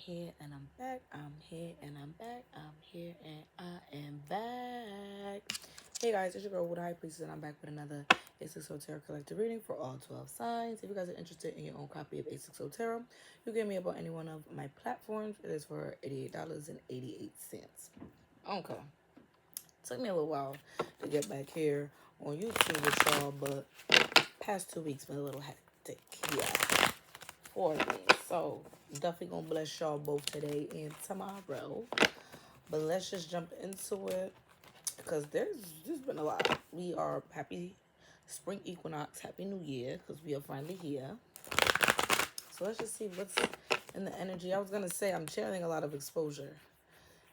here and I'm back. I'm here and I'm back. I'm here and I am back. Hey guys, it's your girl with High Priestess, and I'm back with another Ancestral Tarot Collective reading for all 12 signs. If you guys are interested in your own copy of Ancestral Tarot, you get me about any one of my platforms. It is for $88.88. Okay. Took me a little while to get back here on YouTube with y'all, but past 2 weeks been a little hectic here for me. So definitely gonna bless y'all both today and tomorrow. But let's just jump into it because there's been a lot. We are happy spring equinox, happy new year because we are finally here. So let's just see what's in the energy. I was gonna say I'm channeling a lot of exposure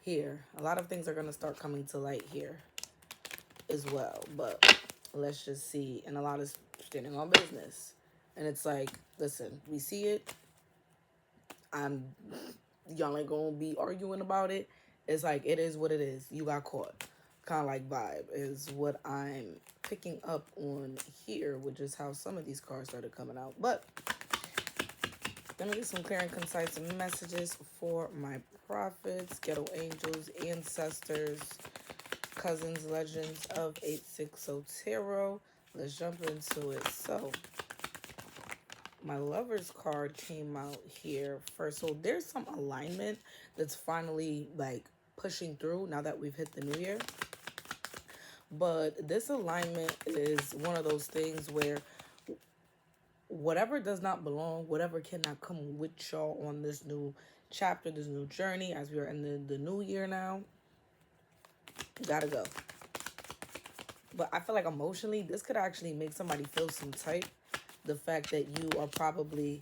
here. A lot of things are gonna start coming to light here as well. But let's just see. And a lot is standing on business. And it's like, listen, we see it. Y'all ain't gonna be arguing about it. It's like, it is what it is. You got caught. Kind of like vibe is what I'm picking up on here, which is how some of these cards started coming out. But gonna get some clear and concise messages for my prophets, ghetto angels, ancestors, cousins, legends of 860 Tarot. Let's jump into it. So my Lover's card came out here first. So there's some alignment that's finally like pushing through now that we've hit the new year. But this alignment is one of those things where whatever does not belong, whatever cannot come with y'all on this new chapter, this new journey, as we are in the new year now, gotta go. But I feel like emotionally, this could actually make somebody feel some type. The fact that you are probably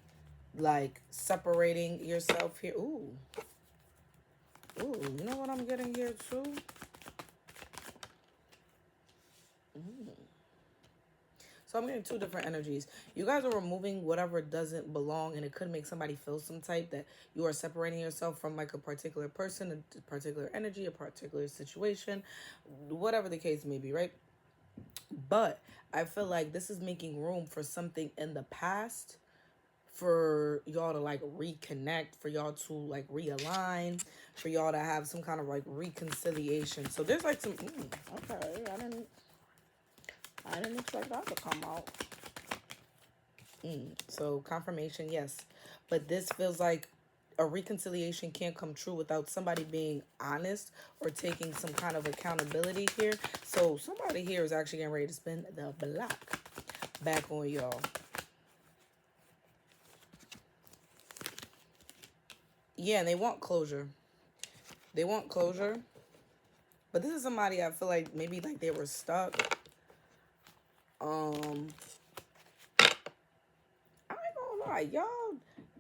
like separating yourself here. Ooh, you know what I'm getting here too? So I'm getting two different energies. You guys are removing whatever doesn't belong, and it could make somebody feel some type that you are separating yourself from like a particular person, a particular energy, a particular situation, whatever the case may be, right? But I feel like this is making room for something in the past for y'all to like reconnect, for y'all to like realign, for y'all to have some kind of like reconciliation. So there's like some okay, I didn't expect that to come out. So confirmation, yes. But this feels like a reconciliation can't come true without somebody being honest or taking some kind of accountability here. So somebody here is actually getting ready to spin the block back on y'all. Yeah, and they want closure. They want closure. But this is somebody I feel like maybe like they were stuck. I ain't gonna lie, y'all.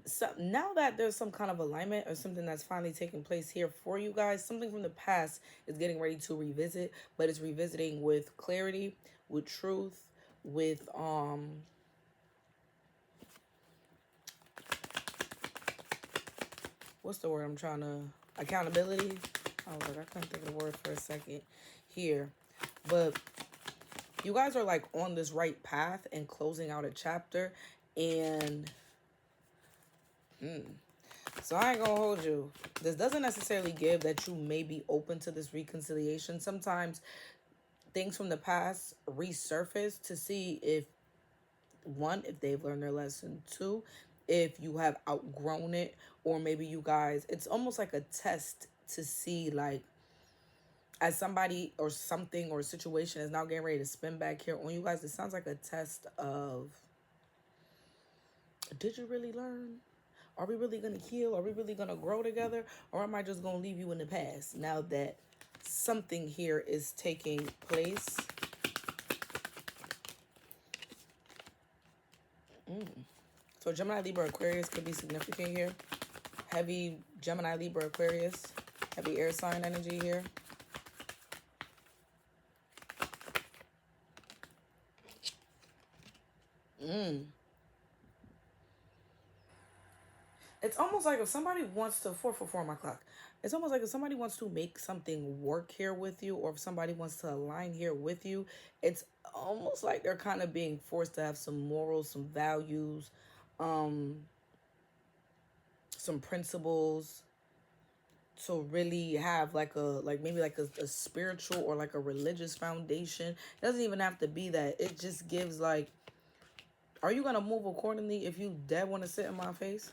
So now that there's some kind of alignment or something that's finally taking place here for you guys, something from the past is getting ready to revisit, but it's revisiting with clarity, with truth, with what's the word I'm trying to, accountability. I was like, I couldn't think of the word for a second here. But you guys are like on this right path and closing out a chapter, and so I ain't gonna hold you. This doesn't necessarily give that you may be open to this reconciliation. Sometimes things from the past resurface to see if, one, if they've learned their lesson, two, if you have outgrown it, or maybe you guys, it's almost like a test to see like, as somebody or something or a situation is now getting ready to spin back here on you guys, it sounds like a test of, did you really learn? Are we really going to heal? Are we really going to grow together? Or am I just going to leave you in the past now that something here is taking place? So Gemini, Libra, Aquarius could be significant here. Heavy Gemini, Libra, Aquarius. Heavy air sign energy here. It's almost like if somebody wants to, 4 my clock. It's almost like if somebody wants to make something work here with you, or if somebody wants to align here with you, it's almost like they're kind of being forced to have some morals, some values, some principles, to really have like maybe like a spiritual or like a religious foundation. It doesn't even have to be that. It just gives like, are you gonna move accordingly if you dead want to sit in my face?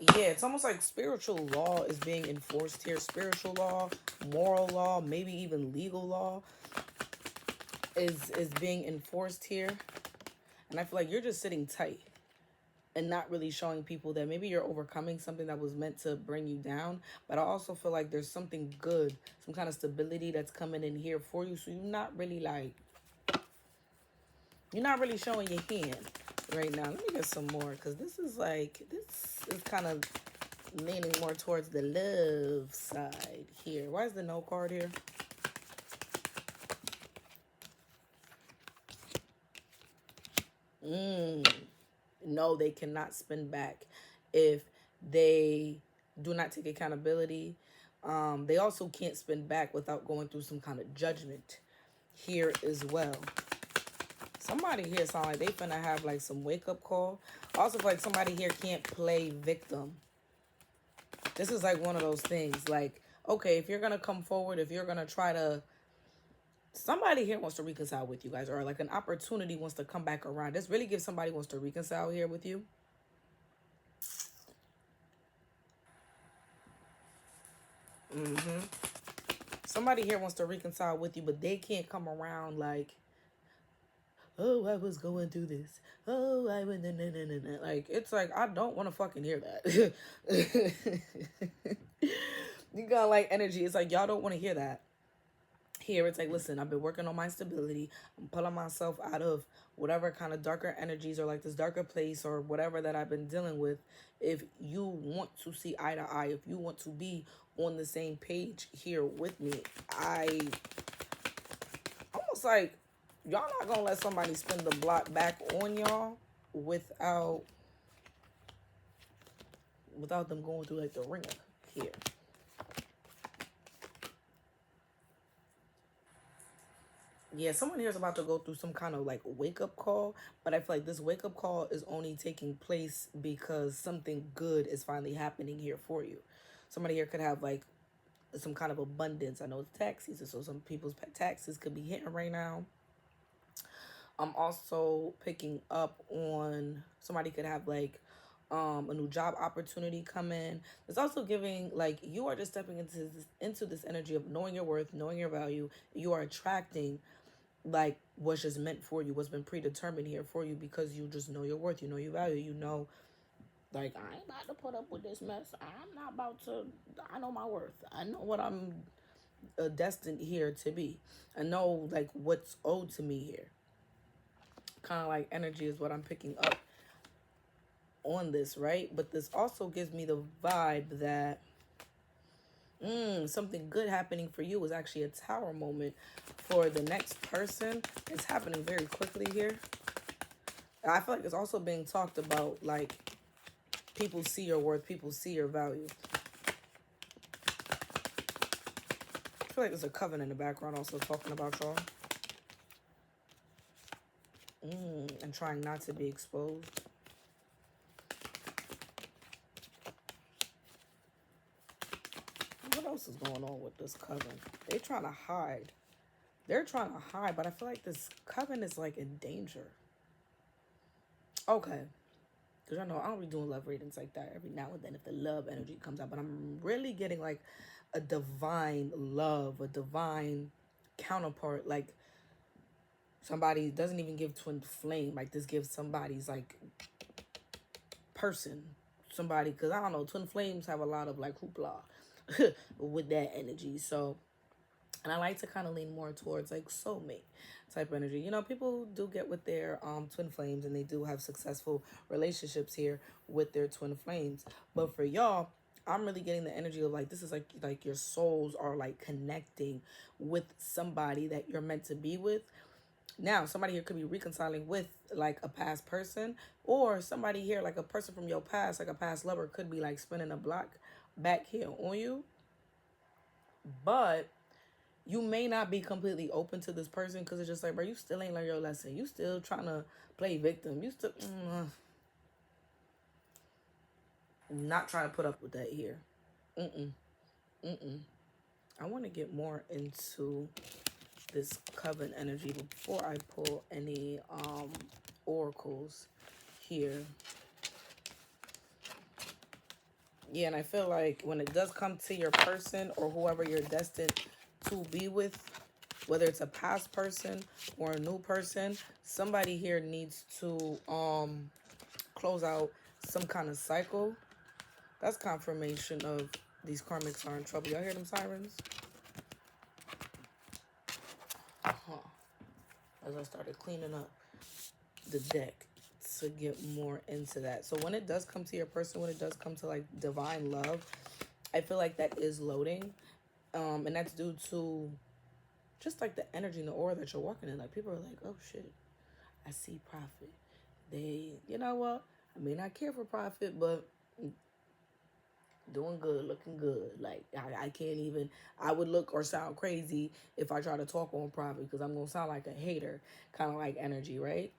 Yeah, it's almost like spiritual law is being enforced here. Spiritual law, moral law, maybe even legal law is being enforced here. And I feel like you're just sitting tight and not really showing people that maybe you're overcoming something that was meant to bring you down. But I also feel like there's something good, some kind of stability that's coming in here for you. So you're not really showing your hand right now. Let me get some more, because this is kind of leaning more towards the love side here. Why is the no card here? No, they cannot spin back if they do not take accountability. They also can't spin back without going through some kind of judgment here as well. Somebody here sound like they finna have like some wake up call. Also feel like somebody here can't play victim. This is like one of those things like, okay, if you're gonna come forward, if you're gonna try to, somebody here wants to reconcile with you guys, or like an opportunity wants to come back around. This really gives somebody wants to reconcile here with you. Somebody here wants to reconcile with you, but they can't come around like, oh, I was going through this. Oh, I went, like, it's like, I don't want to fucking hear that. You got like energy. It's like, y'all don't want to hear that. Here, it's like, listen, I've been working on my stability. I'm pulling myself out of whatever kind of darker energies or like this darker place or whatever that I've been dealing with. If you want to see eye to eye, if you want to be on the same page here with me, I almost like, y'all not gonna let somebody spin the block back on y'all without them going through like the ringer here. Yeah, someone here is about to go through some kind of like wake up call, but I feel like this wake up call is only taking place because something good is finally happening here for you. Somebody here could have like some kind of abundance. I know it's tax season, so some people's taxes could be hitting right now. I'm also picking up on somebody could have like a new job opportunity come in. It's also giving like you are just stepping into this energy of knowing your worth, knowing your value. You are attracting like what's just meant for you, what's been predetermined here for you, because you just know your worth, you know your value, you know, like, I ain't about to put up with this mess. I'm not about to. I know my worth. I know what I'm destined here to be. I know like what's owed to me here. Kind of like energy is what I'm picking up on this, right? But this also gives me the vibe that something good happening for you is actually a tower moment for the next person. It's happening very quickly here. I feel like it's also being talked about, like, people see your worth, people see your value. I feel like there's a Coven in the background also talking about y'all. And trying not to be exposed. What else is going on with this Coven? They're trying to hide. They're trying to hide, but I feel like this Coven is like in danger. Okay. Because I know I don't be doing love readings like that every now and then if the love energy comes out. But I'm really getting like a divine love, a divine counterpart. Like somebody doesn't even give twin flame. Like this gives somebody's like person. Somebody, because I don't know, twin flames have a lot of like hoopla with that energy. So, and I like to kind of lean more towards like soulmate type energy. You know, people do get with their twin flames and they do have successful relationships here with their twin flames. But for y'all, I'm really getting the energy of like this is like your souls are like connecting with somebody that you're meant to be with. Now, somebody here could be reconciling with like a past person, or somebody here, like a person from your past, like a past lover, could be like spinning a block back here on you. But You may not be completely open to this person because it's just like, bro, you still ain't learned your lesson. You still trying to play victim. You still not trying to put up with that here. Mm-mm. Mm-mm. I want to get more into this Coven energy before I pull any oracles here. Yeah, and I feel like when it does come to your person or whoever you're destined to be with, whether it's a past person or a new person, somebody here needs to close out some kind of cycle. That's confirmation of these karmics are in trouble. Y'all hear them sirens? As I started cleaning up the deck to get more into that. So when it does come to your person, when it does come to like divine love, I feel like that is loading. And that's due to just like the energy and the aura that you're walking in. Like people are like, oh shit, I see profit. They, you know what? I may not care for profit, but doing good, looking good. Like I can't even, I would look or sound crazy if I try to talk on profit because I'm going to sound like a hater, kind of like energy, right?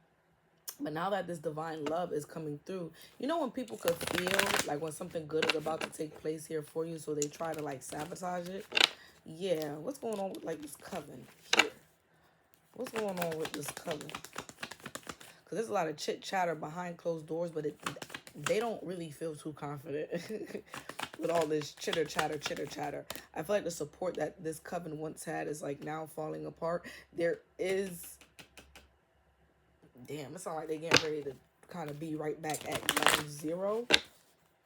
But now that this divine love is coming through, you know when people could feel like when something good is about to take place here for you, so they try to like sabotage it? Yeah, what's going on with like this coven here? What's going on with this coven? Because there's a lot of chit chatter behind closed doors, but they don't really feel too confident with all this chitter chatter. I feel like the support that this coven once had is like now falling apart. There is, damn, it sounds like they're getting ready to kind of be right back at ground zero,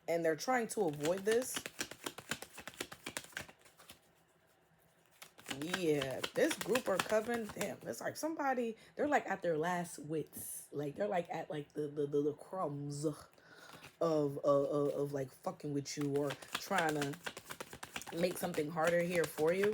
and they're trying to avoid this. Yeah, this group or coven, damn, it's like somebody, they're like at their last wits. Like they're like at like the crumbs of like fucking with you or trying to make something harder here for you.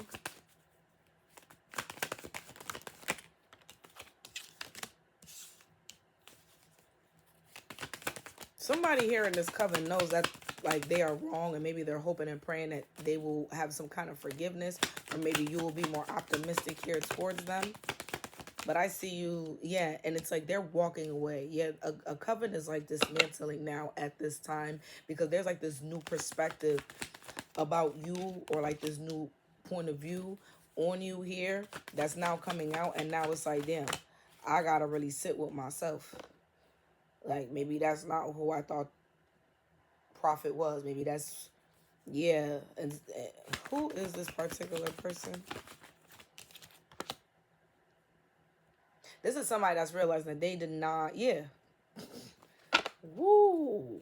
Somebody here in this coven knows that like they are wrong, and maybe they're hoping and praying that they will have some kind of forgiveness, or maybe you will be more optimistic here towards them. But I see you, yeah, and it's like they're walking away. Yeah, a coven is like dismantling now at this time because there's like this new perspective about you, or like this new point of view on you here that's now coming out, and now it's like, damn, I gotta really sit with myself. Like maybe that's not who I thought Prophet was. Maybe that's, yeah. And who is this particular person? This is somebody that's realizing that they did not, yeah. Woo.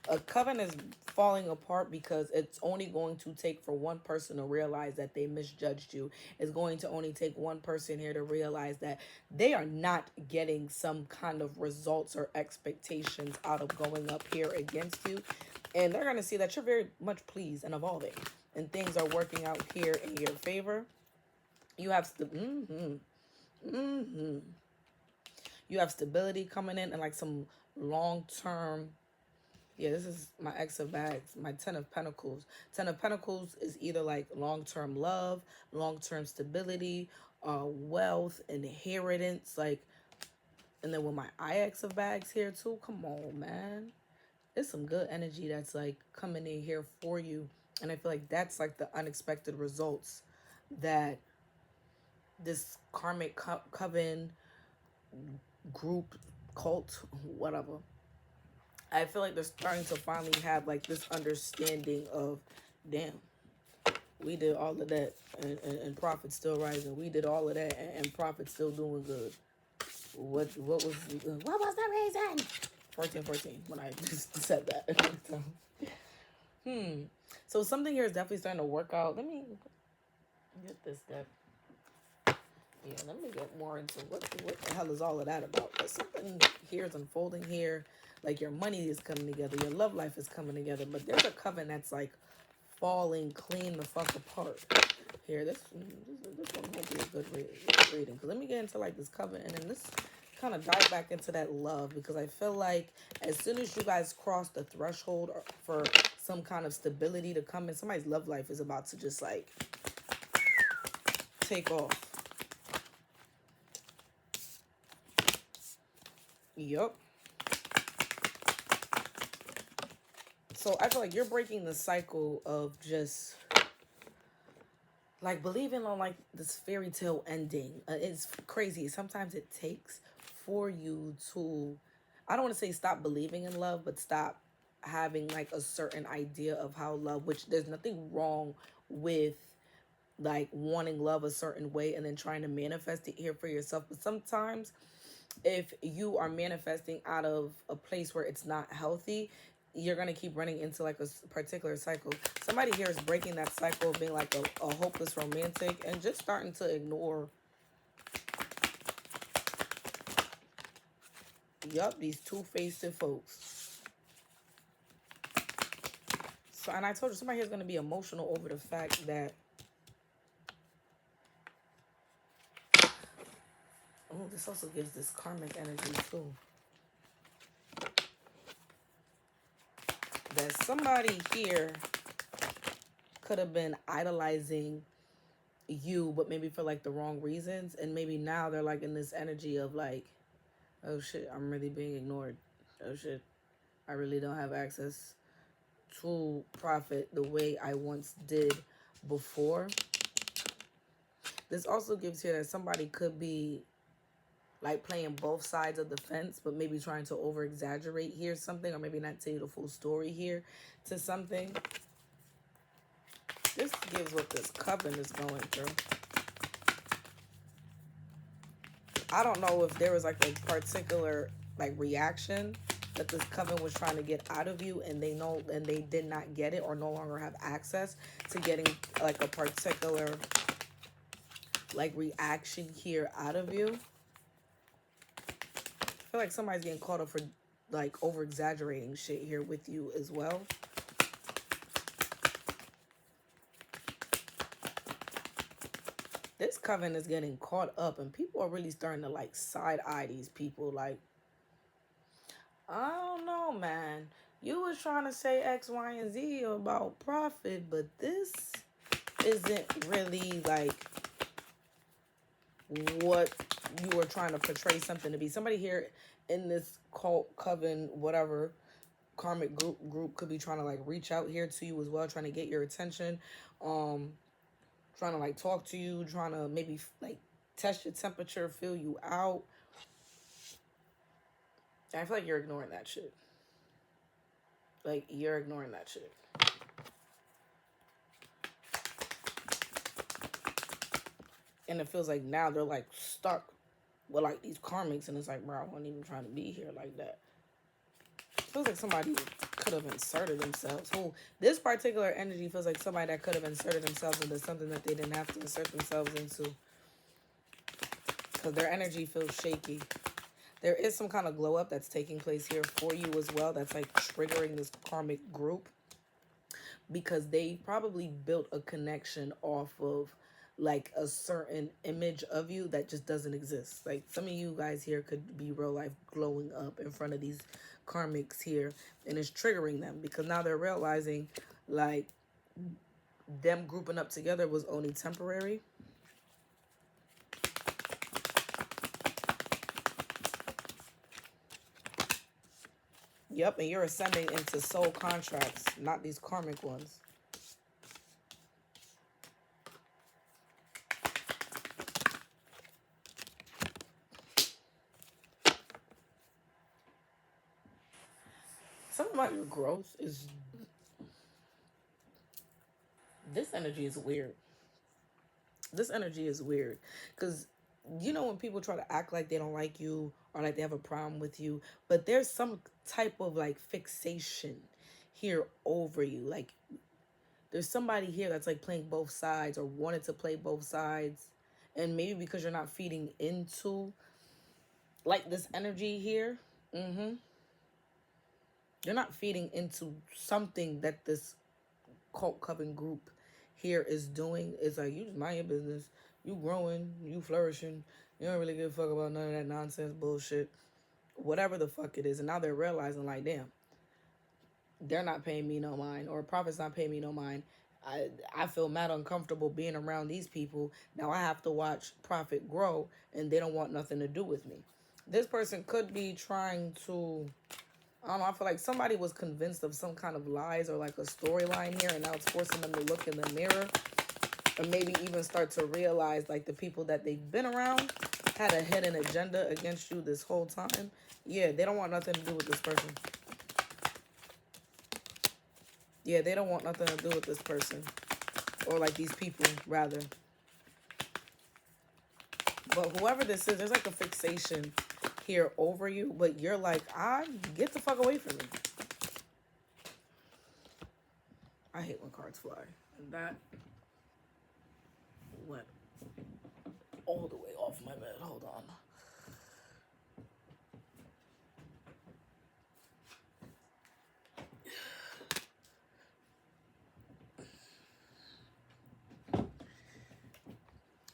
A coven is falling apart because it's only going to take for one person to realize that they misjudged you. It's going to only take one person here to realize that they are not getting some kind of results or expectations out of going up here against you. And they're going to see that you're very much pleased and evolving, and things are working out here in your favor. You have you have stability coming in, and like some long-term, yeah, this is my X of bags, my 10 of pentacles. 10 of pentacles is either like long-term love, long-term stability, wealth, inheritance, like, and then with my IX of bags here too, come on, man. There's some good energy that's like coming in here for you. And I feel like that's like the unexpected results that this karmic coven group, cult, whatever, I feel like they're starting to finally have like this understanding of, damn, we did all of that and profit's still rising. We did all of that and profit's still doing good. What was the reason? 14 when I just said that. So something here is definitely starting to work out. Let me get this deck. Yeah, let me get more into what the hell is all of that about. But something here is unfolding here. Like your money is coming together, your love life is coming together. But there's a coven that's like falling clean the fuck apart. Here, this one won't be a good reading. Because let me get into like this coven, and then this kind of dive back into that love, because I feel like as soon as you guys cross the threshold for some kind of stability to come in, somebody's love life is about to just like take off. Yup. So I feel like you're breaking the cycle of just like believing on like this fairy tale ending. It's crazy. Sometimes it takes for you to, I don't want to say stop believing in love, but stop having like a certain idea of how love, which there's nothing wrong with like wanting love a certain way and then trying to manifest it here for yourself. But sometimes if you are manifesting out of a place where it's not healthy, you're going to keep running into like a particular cycle. Somebody here is breaking that cycle of being like a hopeless romantic and just starting to ignore, yup, these two-faced folks. So, and I told you, somebody here is going to be emotional over the fact that, oh, this also gives this karmic energy too. That somebody here could have been idolizing you, but maybe for like the wrong reasons. And maybe now they're like in this energy of like, oh shit, I'm really being ignored. Oh shit, I really don't have access to profit the way I once did before. This also gives here that somebody could be like playing both sides of the fence, but maybe trying to over exaggerate here something, or maybe not tell you the full story here to something. This gives what this coven is going through. I don't know if there was like a particular like reaction that this coven was trying to get out of you, and they did not get it or no longer have access to getting like a particular like reaction here out of you. I feel like somebody's getting caught up for like over exaggerating shit here with you as well. This coven is getting caught up, and people are really starting to like side eye these people. Like, I don't know, man. You was trying to say X, Y, and Z about profit, but this isn't really like what you were trying to portray something to be. Somebody here in this cult, coven, whatever, karmic group could be trying to like reach out here to you as well, trying to get your attention, trying to like talk to you, trying to maybe like test your temperature, feel you out. I feel like you're ignoring that shit. Like, you're ignoring that shit. And it feels like now they're like stuck with like these karmics, and it's like, bro, I wasn't even trying to be here like that. It feels like somebody could have inserted themselves. Who, this particular energy feels like somebody that could have inserted themselves into something that they didn't have to insert themselves into. Because their energy feels shaky. There is some kind of glow up that's taking place here for you as well. That's like triggering this karmic group. Because they probably built a connection off of like a certain image of you that just doesn't exist. Like, some of you guys here could be real life glowing up in front of these karmics here, and it's triggering them because now they're realizing like them grouping up together was only temporary. Yep, and you're ascending into soul contracts, not these karmic ones. Something about your growth is... This energy is weird. This energy is weird. Because, you know, when people try to act like they don't like you or like they have a problem with you, but there's some type of like fixation here over you. Like, there's somebody here that's like playing both sides or wanted to play both sides. And maybe because you're not feeding into like this energy here. You're not feeding into something that this cult coven group here is doing. It's like, you just mind your business. You growing, you flourishing. You don't really give a fuck about none of that nonsense bullshit. Whatever the fuck it is. And now they're realizing like, damn, they're not paying me no mind, or Prophet's not paying me no mind. I feel mad uncomfortable being around these people. Now I have to watch profit grow, and they don't want nothing to do with me. This person could be trying to, I don't know, I feel like somebody was convinced of some kind of lies or like a storyline here, and now it's forcing them to look in the mirror and maybe even start to realize like the people that they've been around had a hidden agenda against you this whole time. Yeah, they don't want nothing to do with this person. Yeah, they don't want nothing to do with this person. Or like these people, rather. But whoever this is, there's like a fixation here over you. But you're like, get the fuck away from me. I hate when cards fly. And that went all the way off my bed. Hold on.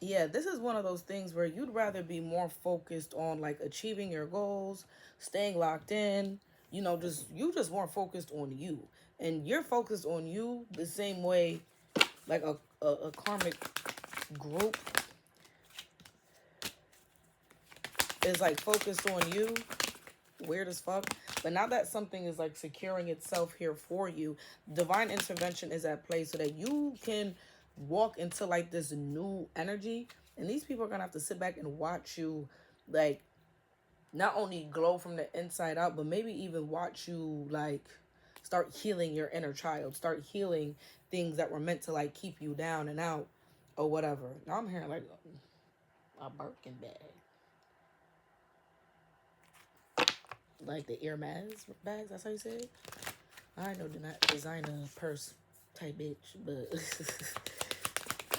Yeah, this is one of those things where you'd rather be more focused on like achieving your goals, staying locked in, you just more focused on you. And you're focused on you the same way like a karmic group is like focused on you. Weird as fuck. But now that something is like securing itself here for you, divine intervention is at play so that you can walk into like this new energy. And these people are gonna have to sit back and watch you like not only glow from the inside out, but maybe even watch you like start healing your inner child, start healing things that were meant to like keep you down and out or whatever. Now I'm hearing like a Birkin bag. Like the Air Max bags, that's how you say it? I know they're not designer purse type bitch, but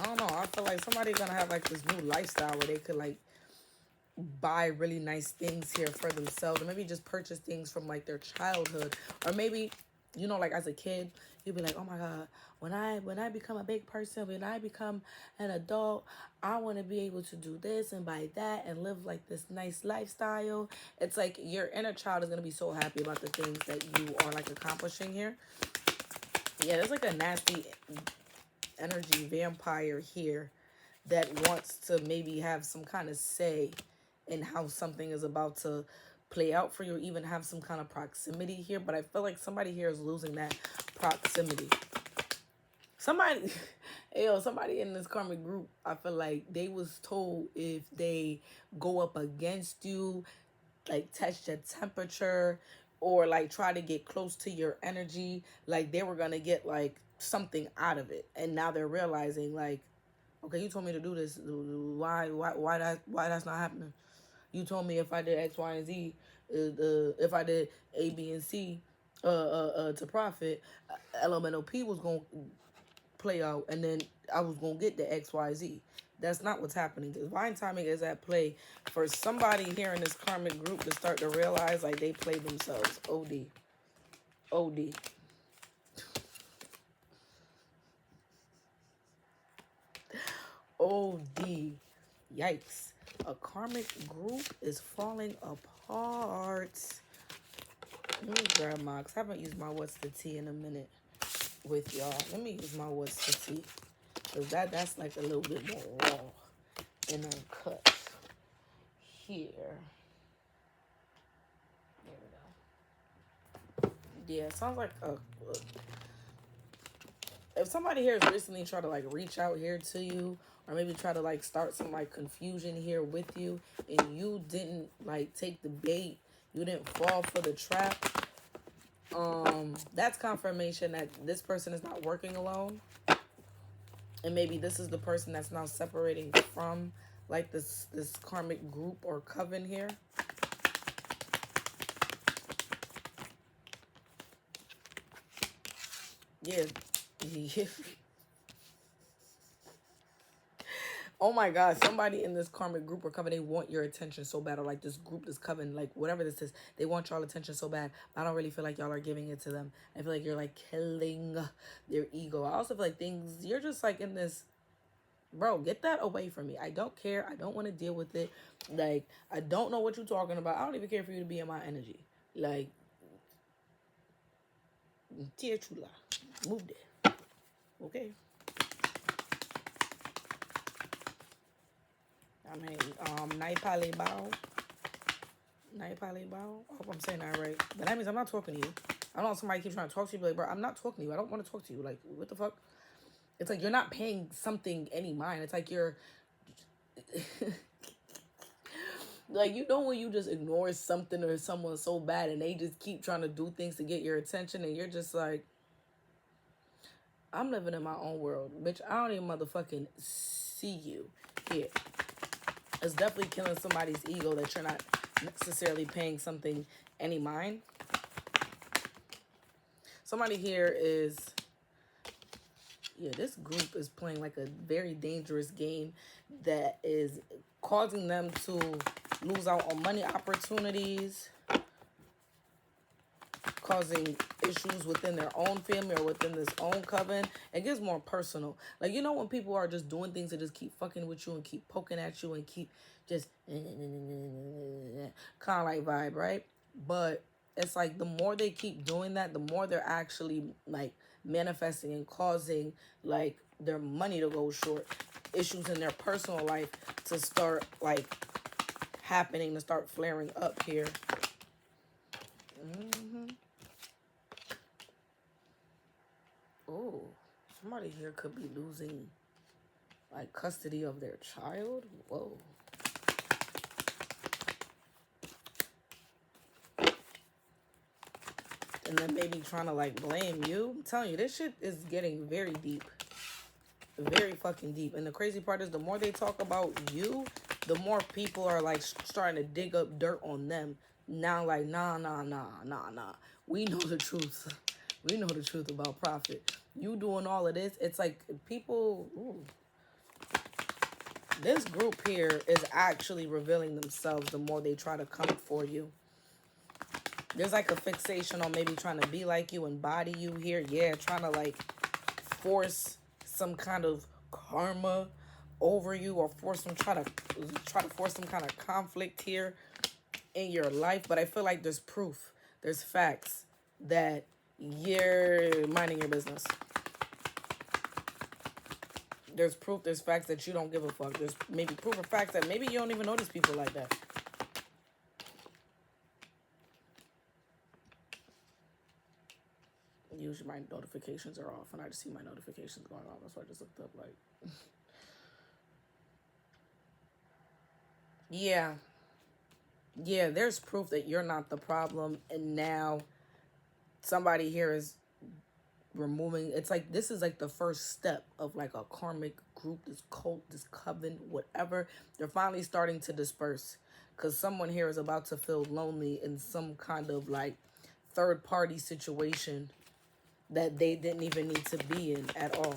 I don't know. I feel like somebody's gonna have like this new lifestyle where they could like buy really nice things here for themselves, or maybe just purchase things from like their childhood, or maybe like as a kid you'd be like, oh my god, when I become a big person, when I become an adult, I want to be able to do this and buy that and live like this nice lifestyle. It's like your inner child is going to be so happy about the things that you are like accomplishing here. Yeah, there's like a nasty energy vampire here that wants to maybe have some kind of say in how something is about to play out for you, or even have some kind of proximity here. But I feel like somebody here is losing that proximity. Somebody somebody in this karmic group, I feel like they was told if they go up against you, like test your temperature or like try to get close to your energy, like they were gonna get like something out of it. And now they're realizing like, okay, you told me to do this. Why that's not happening? You told me if I did X, Y, and Z, if I did A, B, and C, to profit, LMNOP was gonna play out, and then I was gonna get the X, Y, Z. That's not what's happening. Divine timing is at play for somebody here in this karmic group to start to realize like they played themselves. OD. OD. OD. Yikes. A karmic group is falling apart. Let me grab my, because I haven't used my what's the tea in a minute with y'all. Let me use my what's the tea. Because that's like a little bit more raw and uncut here. There we go. Yeah, it sounds like if somebody here has recently tried to like reach out here to you, or maybe try to like start some like confusion here with you, and you didn't like take the bait, you didn't fall for the trap, that's confirmation that this person is not working alone. And maybe this is the person that's now separating from like this karmic group or coven here. Yeah. Oh my god, somebody in this karmic group or coven, they want your attention so bad, or like this group, this coven, like whatever this is, they want y'all attention so bad. I don't really feel like y'all are giving it to them. I feel like you're like killing their ego. I also feel like you're just like in this, bro, get that away from me. I don't care. I don't want to deal with it. Like, I don't know what you're talking about. I don't even care for you to be in my energy. Like, Tia Chula, move there. Okay. I mean, Naipale Bao. Naipale Bao. I hope I'm saying that right. But that means I'm not talking to you. I don't know, somebody keeps trying to talk to you, but like, bro, I'm not talking to you. I don't want to talk to you. Like, what the fuck? It's like you're not paying something any mind. It's like you're... like, you know when you just ignore something or someone so bad and they just keep trying to do things to get your attention and you're just like, I'm living in my own world. Bitch, I don't even motherfucking see you here. It's definitely killing somebody's ego that you're not necessarily paying something any mind. Somebody here is... yeah, this group is playing like a very dangerous game that is causing them to lose out on money opportunities, causing issues within their own family or within this own coven. It gets more personal. Like, you know when people are just doing things to just keep fucking with you and keep poking at you and keep just kind of like vibe, right? But it's like the more they keep doing that, the more they're actually like manifesting and causing like their money to go short, issues in their personal life to start like happening, to start flaring up here. Oh, somebody here could be losing like custody of their child. Whoa. And then maybe trying to like blame you. I'm telling you, this shit is getting very deep. Very fucking deep. And the crazy part is the more they talk about you, the more people are like starting to dig up dirt on them. Now like, nah. We know the truth. We know the truth about Prophet. You doing all of this, it's like people... ooh. This group here is actually revealing themselves the more they try to come for you. There's like a fixation on maybe trying to be like you, embody you here. Yeah, trying to like force some kind of karma over you, or try to force some kind of conflict here in your life. But I feel like there's proof, there's facts that you're minding your business. There's proof, there's facts that you don't give a fuck. There's maybe proof or facts that maybe you don't even notice people like that. Usually my notifications are off and I just see my notifications going on. That's why I just looked up like... yeah, there's proof that you're not the problem. And now somebody here is removing... it's like this is like the first step of like a karmic group, this cult, this coven, whatever. They're finally starting to disperse because someone here is about to feel lonely in some kind of like third party situation that they didn't even need to be in at all.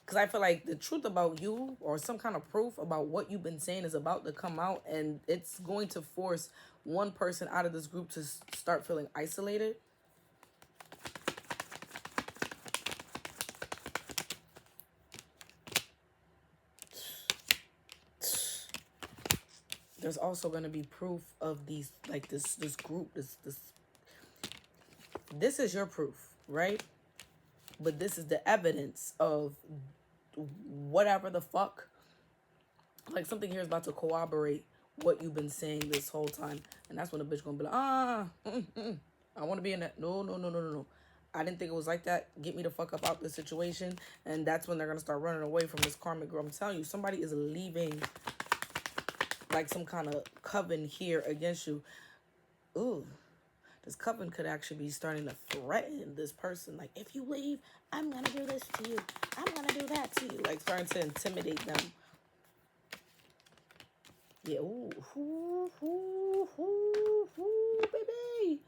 Because I feel like the truth about you, or some kind of proof about what you've been saying, is about to come out, and it's going to force one person out of this group to start feeling isolated. There's also going to be proof of these, like this group, this is your proof, right? But this is the evidence of whatever the fuck. Like something here is about to corroborate what you've been saying this whole time. And that's when the bitch gonna be like, I want to be in that. No. I didn't think it was like that. Get me the fuck up out this situation. And that's when they're gonna start running away from this karmic girl. I'm telling you, somebody is leaving like some kind of coven here against you. Ooh. This coven could actually be starting to threaten this person. Like, if you leave, I'm going to do this to you. I'm going to do that to you. Like, starting to intimidate them. Yeah, baby.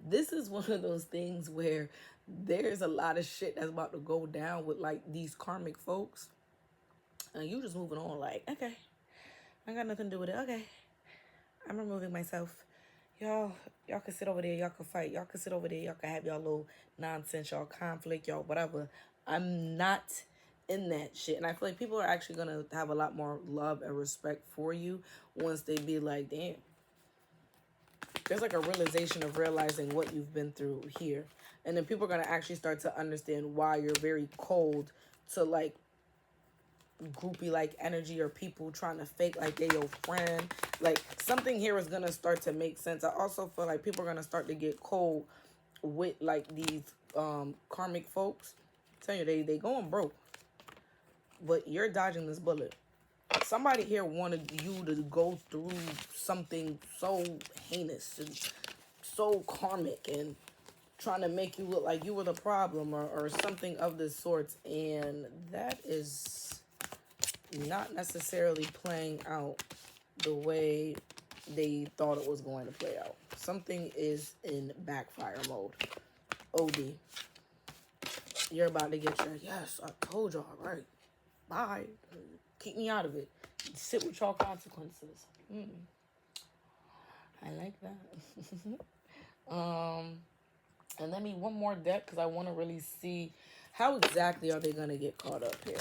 This is one of those things where there's a lot of shit that's about to go down with, like, these karmic folks. And you just moving on like, okay, I got nothing to do with it. Okay, I'm removing myself. Y'all can sit over there. Y'all can fight. Y'all can sit over there. Y'all can have y'all little nonsense, y'all conflict, y'all whatever. I'm not in that shit. And I feel like people are actually going to have a lot more love and respect for you once they be like, damn, there's like a realization of realizing what you've been through here. And then people are going to actually start to understand why you're very cold to like groupie like energy, or people trying to fake like they your friend. Like something here is going to start to make sense. I also feel like people are going to start to get cold with like these karmic folks. I tell you, they going broke, but you're dodging this bullet. Somebody here wanted you to go through something so heinous and so karmic and trying to make you look like you were the problem, or something of this sort, and that is not necessarily playing out the way they thought it was going to play out. Something is in backfire mode. OD. You're about to get your, yes, I told y'all, right? Bye. Keep me out of it. Sit with y'all consequences. I like that. And let me one more deck, because I want to really see how exactly are they going to get caught up here.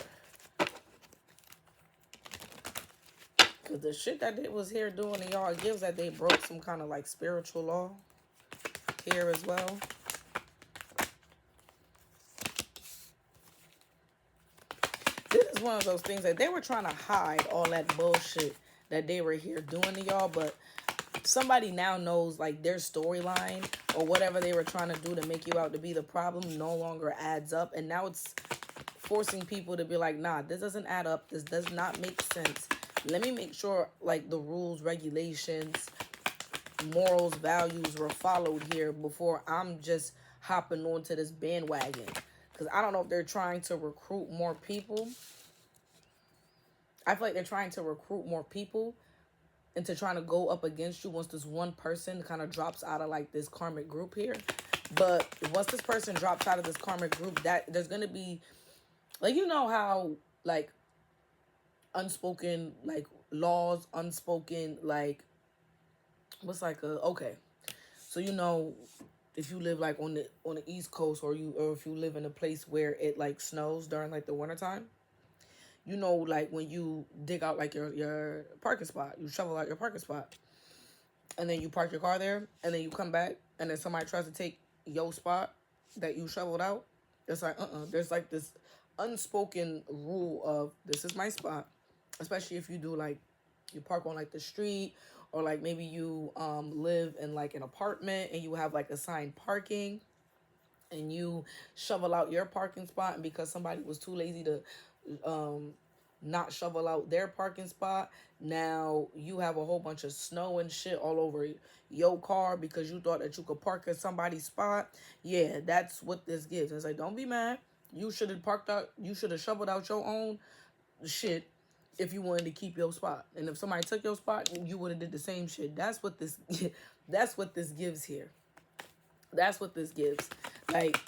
Because the shit that they was here doing to y'all, it gives that they broke some kind of like spiritual law here as well. This is one of those things that they were trying to hide all that bullshit that they were here doing to y'all, but somebody now knows like their storyline or whatever they were trying to do to make you out to be the problem no longer adds up, and now it's forcing people to be like, nah, this doesn't add up, this does not make sense. Let me make sure like the rules, regulations, morals, values were followed here before I'm just hopping onto this bandwagon. Because I don't know if they're trying to recruit more people. I feel like they're trying to recruit more people into trying to go up against you once this one person kind of drops out of like this karmic group here. But once this person drops out of this karmic group, that there's going to be, like, you know how like unspoken like laws, unspoken like, what's like a, okay, so you know, if you live like on the East Coast, or if you live in a place where it like snows during like the wintertime, you know, like when you dig out like your parking spot, you shovel out your parking spot, and then you park your car there, and then you come back, and then somebody tries to take your spot that you shoveled out. It's like, there's like this unspoken rule of, this is my spot, especially if you do like, you park on like the street, or like maybe you live in like an apartment and you have like assigned parking, and you shovel out your parking spot, and because somebody was too lazy to not shovel out their parking spot, now you have a whole bunch of snow and shit all over your car because you thought that you could park at somebody's spot. Yeah, that's what this gives. It's like, don't be mad. You should have parked out, you should have shoveled out your own shit if you wanted to keep your spot. And if somebody took your spot, you would have did the same shit. That's what this that's what this gives here. That's what this gives. Like,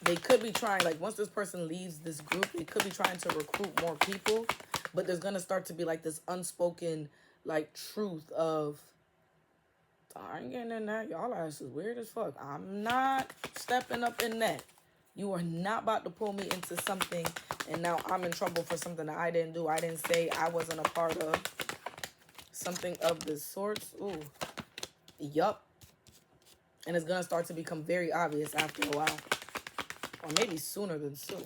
they could be trying, like, once this person leaves this group, they could be trying to recruit more people, but there's gonna start to be like this unspoken like truth of, I ain't getting in that. Y'all ass is weird as fuck. I'm not stepping up in that. You are not about to pull me into something, and now I'm in trouble for something that I didn't do. I didn't say, I wasn't a part of something of the sorts. Ooh. Yup. And it's going to start to become very obvious after a while. Or maybe sooner than soon.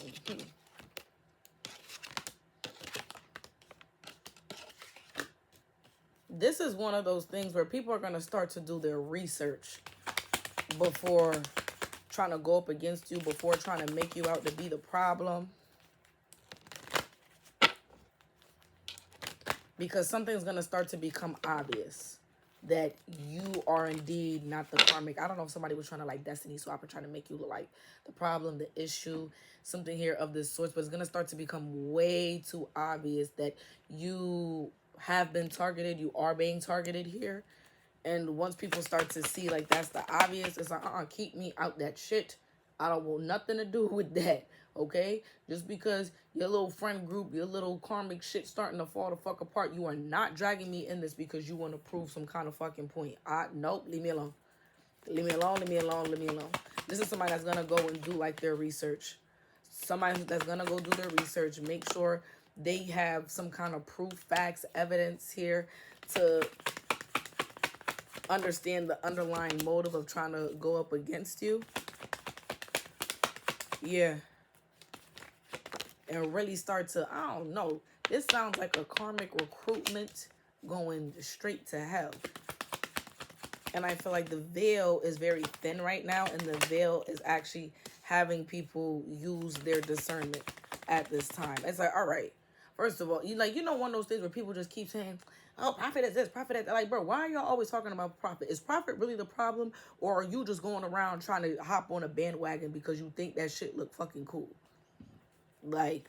This is one of those things where people are going to start to do their research before trying to go up against you, before trying to make you out to be the problem. Because something's going to start to become obvious that you are indeed not the karmic. I don't know if somebody was trying to like destiny swap and trying to make you look like the problem, the issue, something here of this sort, but it's going to start to become way too obvious that you have been targeted, you are being targeted here. And once people start to see like that's the obvious, it's like, keep me out that shit. I don't want nothing to do with that, okay? Just because your little friend group, your little karmic shit starting to fall the fuck apart, you are not dragging me in this because you want to prove some kind of fucking point. Nope, leave me alone. Leave me alone, leave me alone, leave me alone. This is somebody that's going to go and do like their research. Somebody that's going to go do their research, make sure they have some kind of proof, facts, evidence here to understand the underlying motive of trying to go up against you. Yeah. And really start to, I don't know. This sounds like a karmic recruitment going straight to hell. And I feel like the veil is very thin right now, and the veil is actually having people use their discernment at this time. It's like, all right, first of all, you know, one of those things where people just keep saying, oh, prophet is this, prophet is that. Like, bro, why are y'all always talking about prophet? Is prophet really the problem, or are you just going around trying to hop on a bandwagon because you think that shit look fucking cool? Like,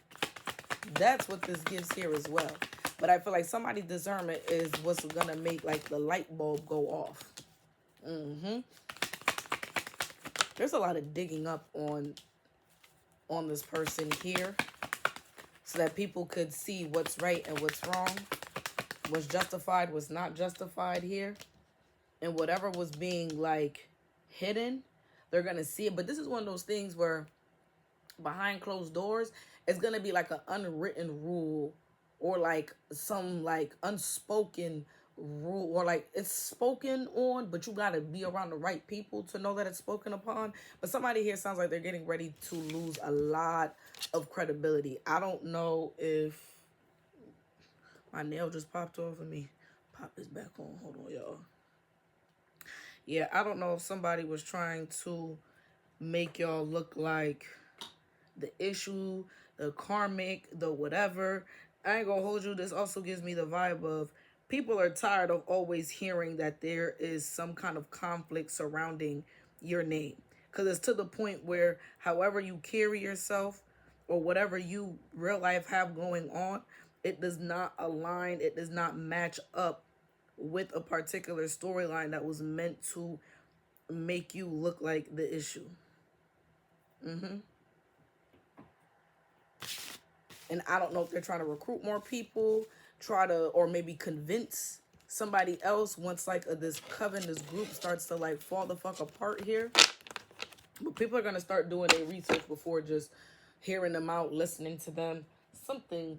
that's what this gives here as well. But I feel like somebody's discernment is what's gonna make like the light bulb go off. There's a lot of digging up on this person here, so that people could see what's right and what's wrong, what's justified, what's not justified here, and whatever was being like hidden, they're gonna see it. But this is one of those things where behind closed doors, it's gonna be like an unwritten rule, or like some like unspoken rule, or like it's spoken on, but you gotta be around the right people to know that it's spoken upon. But somebody here sounds like they're getting ready to lose a lot of credibility. I don't know if my nail just popped off of me. Pop this back on. Hold on, y'all. Yeah, I don't know if somebody was trying to make y'all look like the issue, the karmic, the whatever. I ain't gonna hold you. This also gives me the vibe of people are tired of always hearing that there is some kind of conflict surrounding your name. Because it's to the point where however you carry yourself or whatever you real life have going on, it does not align, it does not match up with a particular storyline that was meant to make you look like the issue. And I don't know if they're trying to recruit more people, or maybe convince somebody else once like this coven, this group starts to like fall the fuck apart here. But people are going to start doing their research before just hearing them out, listening to them. Something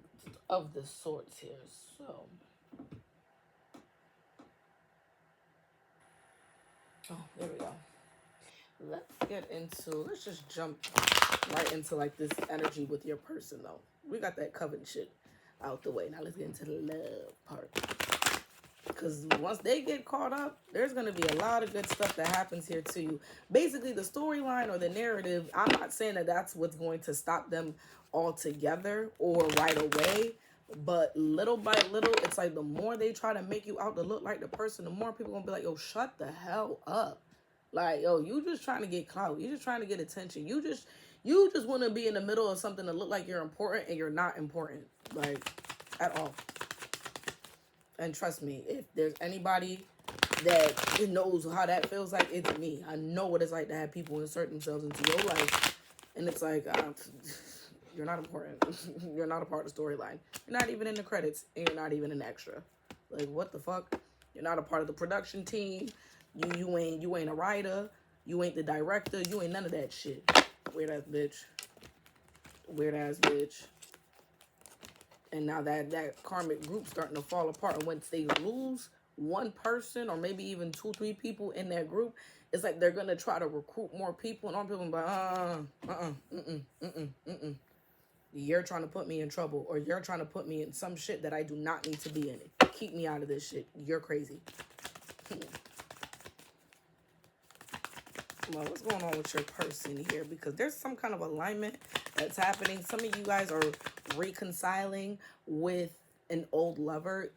of the sorts here. So, oh, there we go. Let's just jump right into like this energy with your person though. We got that coven shit out the way. Now let's get into the love part. Because once they get caught up, there's going to be a lot of good stuff that happens here to you. Basically, the storyline or the narrative, I'm not saying that that's what's going to stop them altogether or right away. But little by little, it's like the more they try to make you out to look like the person, the more people going to be like, yo, shut the hell up. Like, yo, you just trying to get clout. You just trying to get attention. You just want to be in the middle of something to look like you're important, and you're not important. Like, at all. And trust me, if there's anybody that knows how that feels like, it's me. I know what it's like to have people insert themselves into your life. And it's like, you're not important. You're not a part of the storyline. You're not even in the credits, and you're not even an extra. Like, what the fuck? You're not a part of the production team. You ain't a writer. You ain't the director. You ain't none of that shit. Weird ass bitch. Weird ass bitch. And now that karmic group starting to fall apart, and once they lose one person or maybe even 2-3 people in that group, it's like they're gonna try to recruit more people, and all people are like, you're trying to put me in trouble, or you're trying to put me in some shit that I do not need to be in it. Keep me out of this shit. You're crazy. Well, what's going on with your person here? Because there's some kind of alignment that's happening. Some of you guys are reconciling with an old lover.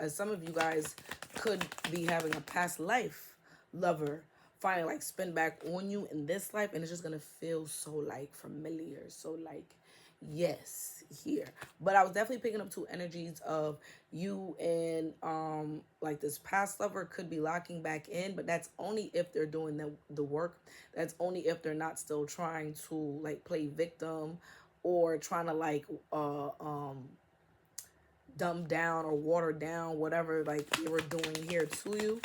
Some of you guys could be having a past life lover finally like spin back on you in this life, and it's just gonna feel so like familiar, so like yes here. But I was definitely picking up 2 energies of you and like this past lover could be locking back in, but that's only if they're doing the work. That's only if they're not still trying to like play victim or trying to like dumb down or water down whatever like they were doing here to you.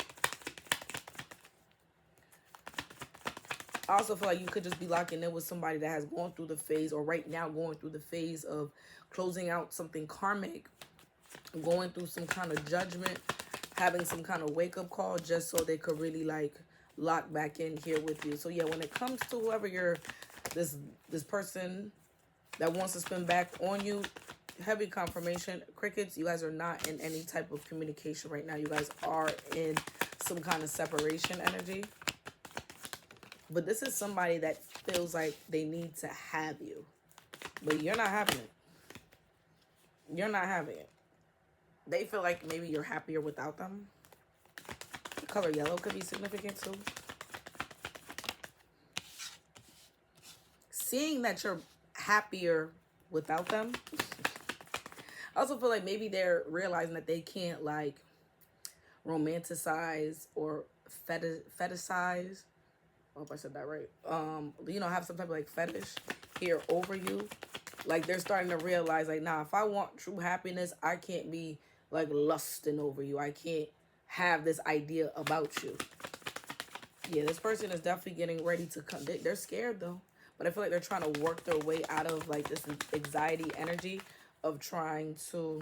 I also feel like you could just be locking in with somebody that has gone through the phase, or right now going through the phase of closing out something karmic, going through some kind of judgment, having some kind of wake-up call just so they could really like lock back in here with you. So yeah, when it comes to whoever you're, this person that wants to spin back on you, heavy confirmation, crickets, you guys are not in any type of communication right now. You guys are in some kind of separation energy. But this is somebody that feels like they need to have you, but you're not having it. You're not having it. They feel like maybe you're happier without them. The color yellow could be significant too. Seeing that you're happier without them. I also feel like maybe they're realizing that they can't like romanticize or fetishize. I hope I said that right. You know, have some type of like fetish here over you. Like they're starting to realize like, nah, if I want true happiness, I can't be like lusting over you. I can't have this idea about you. Yeah, this person is definitely getting ready to come. They're scared though. But I feel like they're trying to work their way out of like this anxiety energy of trying to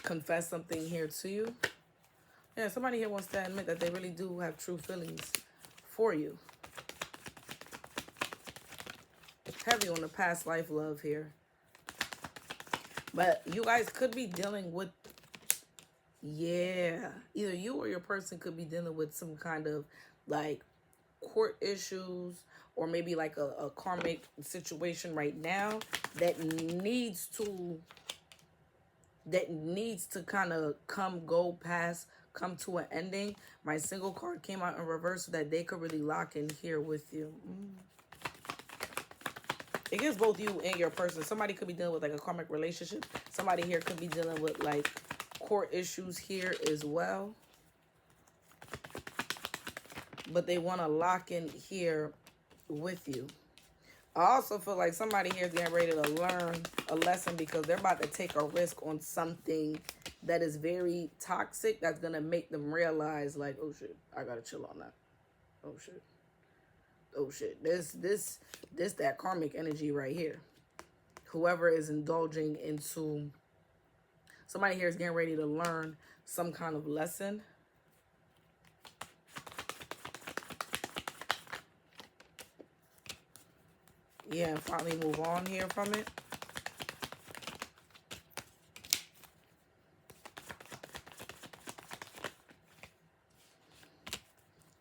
confess something here to you. Yeah, somebody here wants to admit that they really do have true feelings for you. Heavy on the past life love here. But you guys could be dealing with, yeah, either you or your person could be dealing with some kind of like court issues or maybe like a karmic situation right now that needs to kind of go past, come to an ending. My single card came out in reverse so that they could really lock in here with you. It gives both you and your person. Somebody could be dealing with like a karmic relationship. Somebody here could be dealing with like court issues here as well. But they want to lock in here with you. I also feel like somebody here is getting ready to learn a lesson because they're about to take a risk on something that is very toxic that's going to make them realize like, oh shit, I got to chill on that. Oh shit. Oh shit. This that karmic energy right here. Whoever is indulging into, somebody here is getting ready to learn some kind of lesson. Yeah, and finally move on here from it.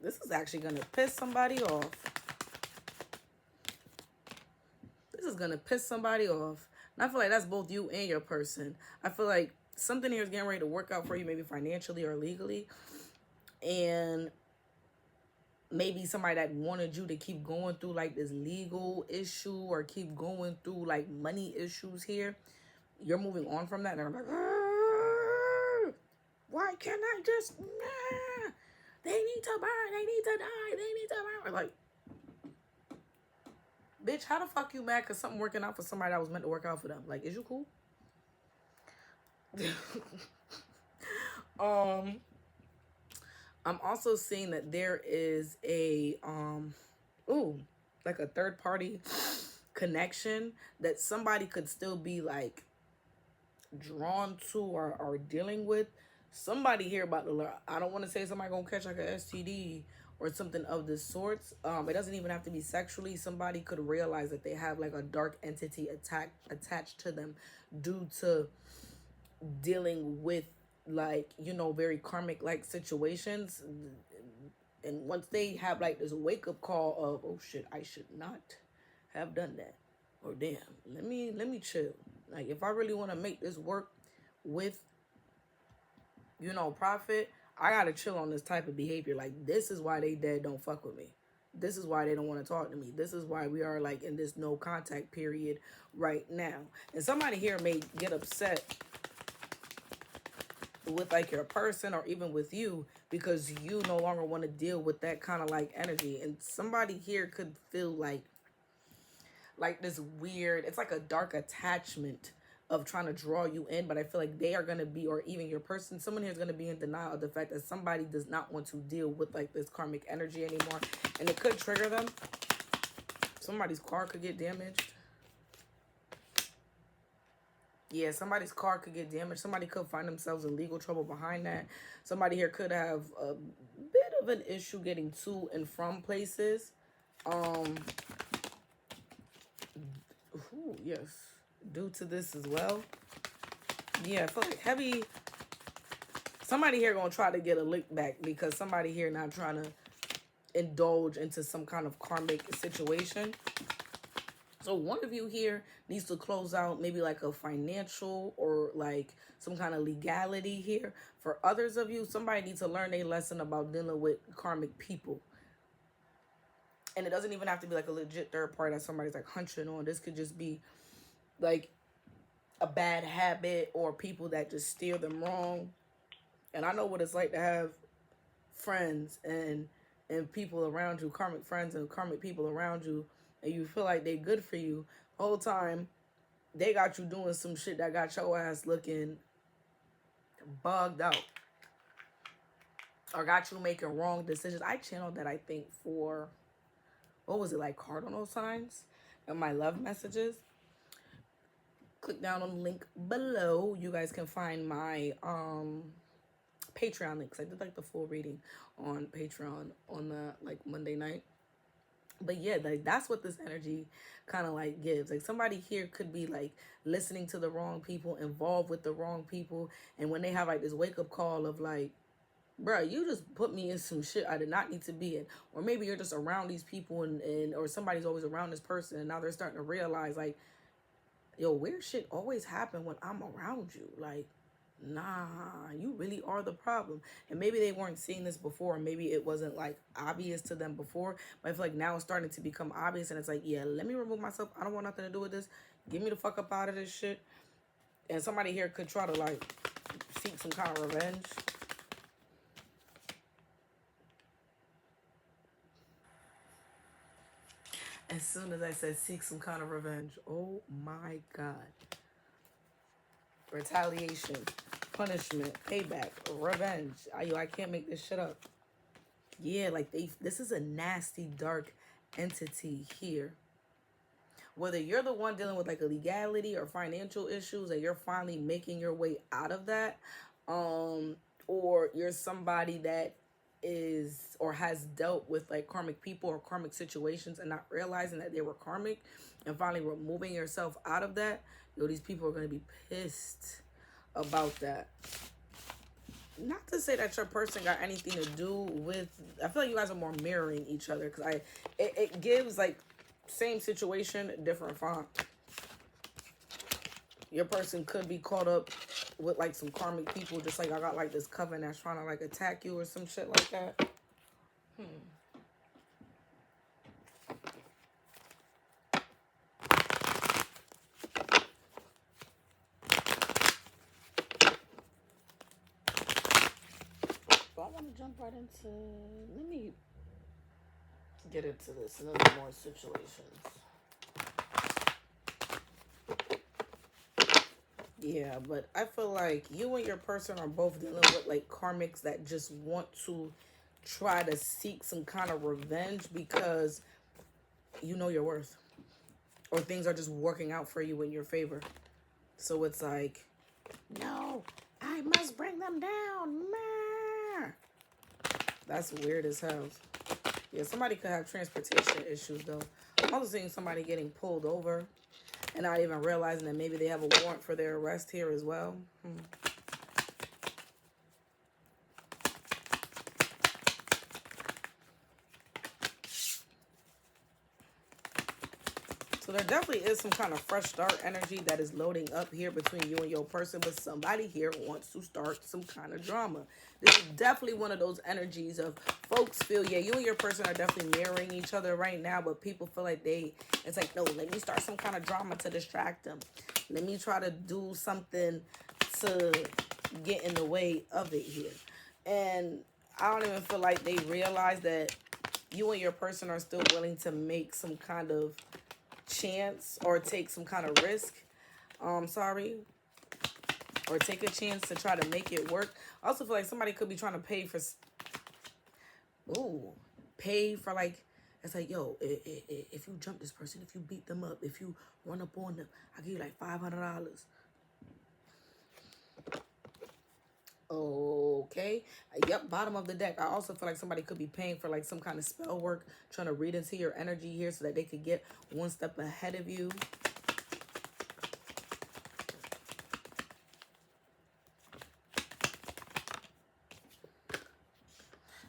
This is actually going to piss somebody off. This is going to piss somebody off. And I feel like that's both you and your person. I feel like something here is getting ready to work out for you, maybe financially or legally. And maybe somebody that wanted you to keep going through like this legal issue or keep going through like money issues here. You're moving on from that. And they're like, why can't I just, they need to burn, they need to die, they need to burn. Like, bitch, how the fuck you mad because something working out for somebody that was meant to work out for them? Like, is you cool? I'm also seeing that there is a, like a third party connection that somebody could still be like drawn to or dealing with. Somebody here about to learn. I don't want to say somebody gonna catch like an STD or something of the sorts. It doesn't even have to be sexually. Somebody could realize that they have like a dark entity attached to them due to dealing with like, you know, very karmic like situations. And once they have like this wake up call of, oh shit, I should not have done that, or damn, let me chill. Like, if I really want to make this work with, you know, profit, I gotta chill on this type of behavior. Like, this is why they dead don't fuck with me. This is why they don't want to talk to me. This is why we are like in this no contact period right now. And somebody here may get upset with like your person or even with you because you no longer want to deal with that kind of like energy. And somebody here could feel like this weird, it's like a dark attachment of trying to draw you in, but I feel like they are going to be, or even your person, someone here is going to be in denial of the fact that somebody does not want to deal with like this karmic energy anymore, and it could trigger them. Somebody's car could get damaged. Yeah, somebody's car could get damaged. Somebody could find themselves in legal trouble behind that. Somebody here could have a bit of an issue getting to and from places. Um, yes, due to this as well. Yeah, I feel like heavy. Somebody here gonna try to get a lick back because somebody here not trying to indulge into some kind of karmic situation. So one of you here needs to close out maybe like a financial or like some kind of legality here. For others of you, somebody needs to learn a lesson about dealing with karmic people. And it doesn't even have to be like a legit third party that somebody's like hunching on. This could just be like a bad habit or people that just steer them wrong. And I know what it's like to have friends and people around you, karmic friends and karmic people around you, and you feel like they good for you. The whole time they got you doing some shit that got your ass looking bugged out. Or got you making wrong decisions. I channeled that, I think, for, what was it, like cardinal signs and my love messages. Click down on the link below. You guys can find my Patreon links. I did like the full reading on Patreon on the like Monday night. But yeah, like that's what this energy kind of like gives. Like somebody here could be like listening to the wrong people, involved with the wrong people, and when they have like this wake up call of like, bruh, you just put me in some shit I did not need to be in. Or maybe you're just around these people and or somebody's always around this person and now they're starting to realize like, yo, weird shit always happen when I'm around you. Like, nah, you really are the problem. And maybe they weren't seeing this before, maybe it wasn't like obvious to them before, but I feel like now it's starting to become obvious and it's like, yeah, let me remove myself. I don't want nothing to do with this. Get me the fuck up out of this shit. And somebody here could try to like seek some kind of revenge. As soon as I said seek some kind of revenge, oh my God. Retaliation, punishment, payback, revenge. I can't make this shit up. Yeah, like this is a nasty, dark entity here. Whether you're the one dealing with like a legality or financial issues and you're finally making your way out of that, or you're somebody that is or has dealt with like karmic people or karmic situations and not realizing that they were karmic and finally removing yourself out of that, yo, these people are going to be pissed about that. Not to say that your person got anything to do with, I feel like you guys are more mirroring each other because it gives like same situation, different font. Your person could be caught up with like some karmic people, just like I got like this coven that's trying to like attack you or some shit like that. So I want to jump right into, let me get into this and then more situations. Yeah, but I feel like you and your person are both dealing with like karmics that just want to try to seek some kind of revenge because you know your worth. Or things are just working out for you in your favor. So it's like, no, I must bring them down. Meh. That's weird as hell. Yeah, somebody could have transportation issues though. I'm also seeing somebody getting pulled over and not even realizing that maybe they have a warrant for their arrest here as well. So there definitely is some kind of fresh start energy that is loading up here between you and your person, but somebody here wants to start some kind of drama. This is definitely one of those energies of folks feel, yeah, you and your person are definitely mirroring each other right now, but people feel like it's like, no, let me start some kind of drama to distract them. Let me try to do something to get in the way of it here. And I don't even feel like they realize that you and your person are still willing to make some kind of chance or take some kind of risk. Or take a chance to try to make it work. I also feel like somebody could be trying to pay for like, it's like, yo, if you jump this person, if you beat them up, if you run up on them, I'll give you like $500. Okay. Yep, bottom of the deck. I also feel like somebody could be paying for like some kind of spell work, trying to read into your energy here so that they could get one step ahead of you.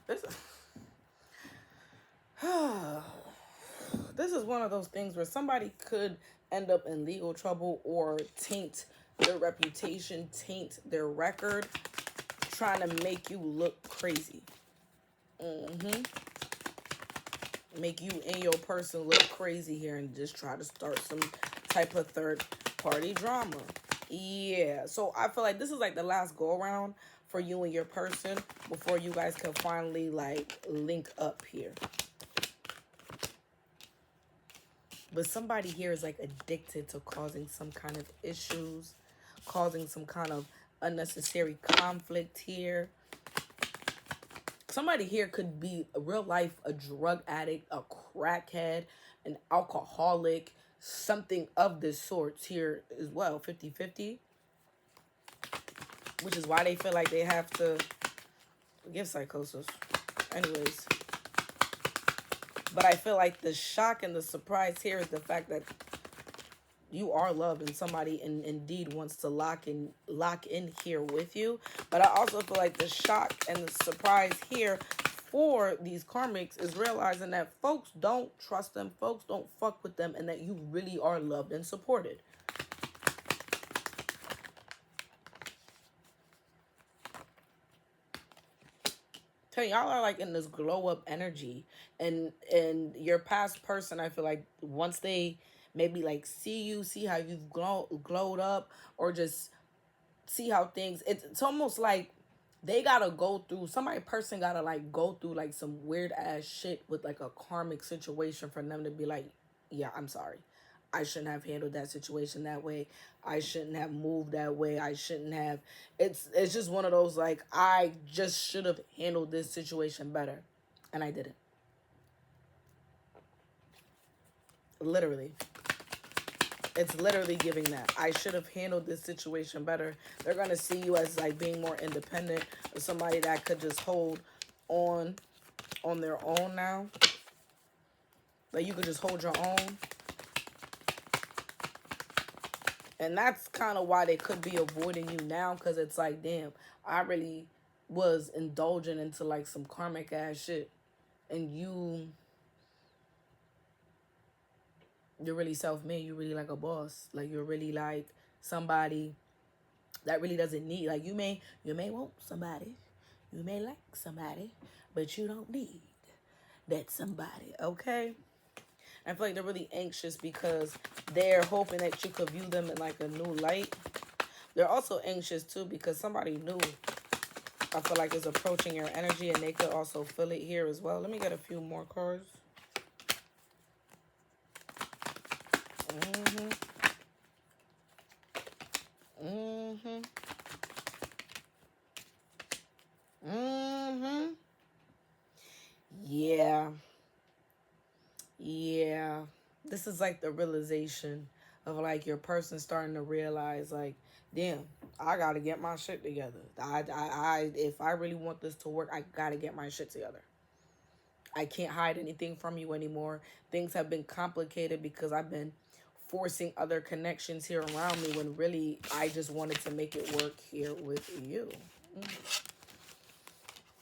This, this is one of those things where somebody could end up in legal trouble or taint their reputation, taint their record, trying to make you look crazy. Make you and your person look crazy here and just try to start some type of third party drama. Yeah, so I feel like this is like the last go around for you and your person before you guys can finally like link up here. But somebody here is like addicted to causing some kind of issues, causing some kind of unnecessary conflict here. Somebody here could be a real life a drug addict, a crackhead, an alcoholic, something of this sort here as well, 50-50. Which is why they feel like they have to give psychosis. Anyways. But I feel like the shock and the surprise here is the fact that you are loved and somebody indeed wants to lock in here with you. But I also feel like the shock and the surprise here for these karmics is realizing that folks don't trust them, folks don't fuck with them, and that you really are loved and supported. Tell y'all are like in this glow up energy, and your past person, I feel like once they maybe like see you, see how you've glowed up, or just see how things, it's almost like they gotta go through, person gotta like go through like some weird ass shit with like a karmic situation for them to be like, yeah, I'm sorry, I shouldn't have handled that situation that way, I shouldn't have moved that way, I shouldn't have, it's just one of those like, I just should have handled this situation better, and I didn't. Literally. It's literally giving that. I should have handled this situation better. They're going to see you as like being more independent, or somebody that could just hold on their own now. Like you could just hold your own. And that's kind of why they could be avoiding you now, because it's like, damn, I really was indulging into like some karmic ass shit. And you're really self-made. You're really like a boss. Like you're really like somebody that really doesn't need, like you may want somebody, you may like somebody, but you don't need that somebody, okay? I feel like they're really anxious because they're hoping that you could view them in like a new light. They're also anxious too because somebody new, I feel like, is approaching your energy, and they could also feel it here as well. Let me get a few more cards. Yeah. This is like the realization of like your person starting to realize like, damn, I gotta get my shit together. If I really want this to work, I gotta get my shit together. I can't hide anything from you anymore. Things have been complicated because I've been forcing other connections here around me when really I just wanted to make it work here with you.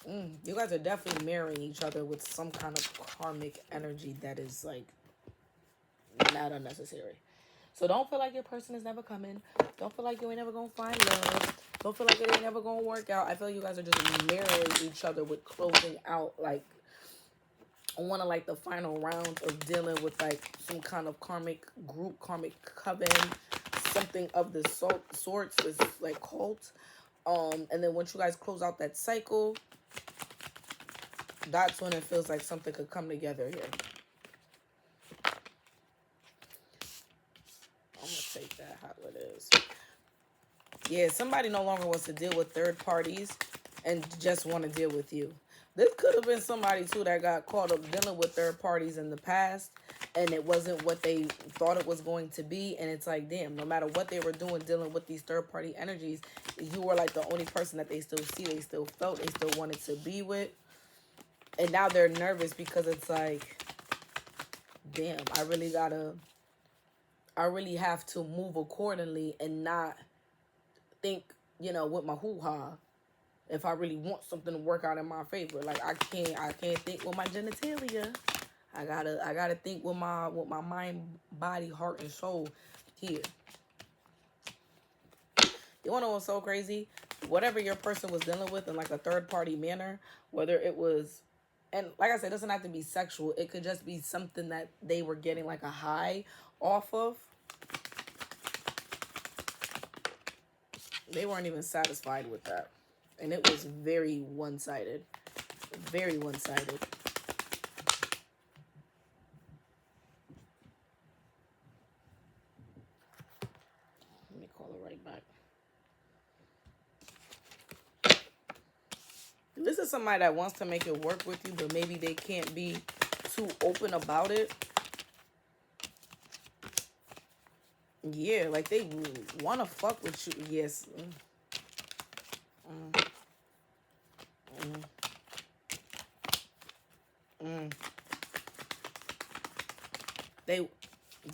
You guys are definitely marrying each other with some kind of karmic energy that is like not unnecessary. So don't feel like your person is never coming. Don't feel like you ain't never gonna find love. Don't feel like it ain't never gonna work out. I feel like you guys are just marrying each other with closing out like one of like the final rounds of dealing with like some kind of karmic group, karmic coven, something of the sorts, this like cult. And then once you guys close out that cycle, that's when it feels like something could come together here. I'm gonna take that how it is. Yeah, somebody no longer wants to deal with third parties and just want to deal with you. This could have been somebody too that got caught up dealing with third parties in the past, and it wasn't what they thought it was going to be. And it's like, damn, no matter what they were doing dealing with these third party energies, you were like the only person that they still see, they still felt, they still wanted to be with. And now they're nervous because it's like, damn, I really have to move accordingly and not think, with my hoo-ha, if I really want something to work out in my favor. Like I can't think with my genitalia. I gotta think with my mind, body, heart, and soul here. You wanna know what's so crazy? Whatever your person was dealing with in like a third party manner, whether it was, and like I said, it doesn't have to be sexual. It could just be something that they were getting like a high off of. They weren't even satisfied with that. And it was very one-sided. Very one-sided. Let me call it right back. This is somebody that wants to make it work with you, but maybe they can't be too open about it. Yeah, like they want to fuck with you. Yes.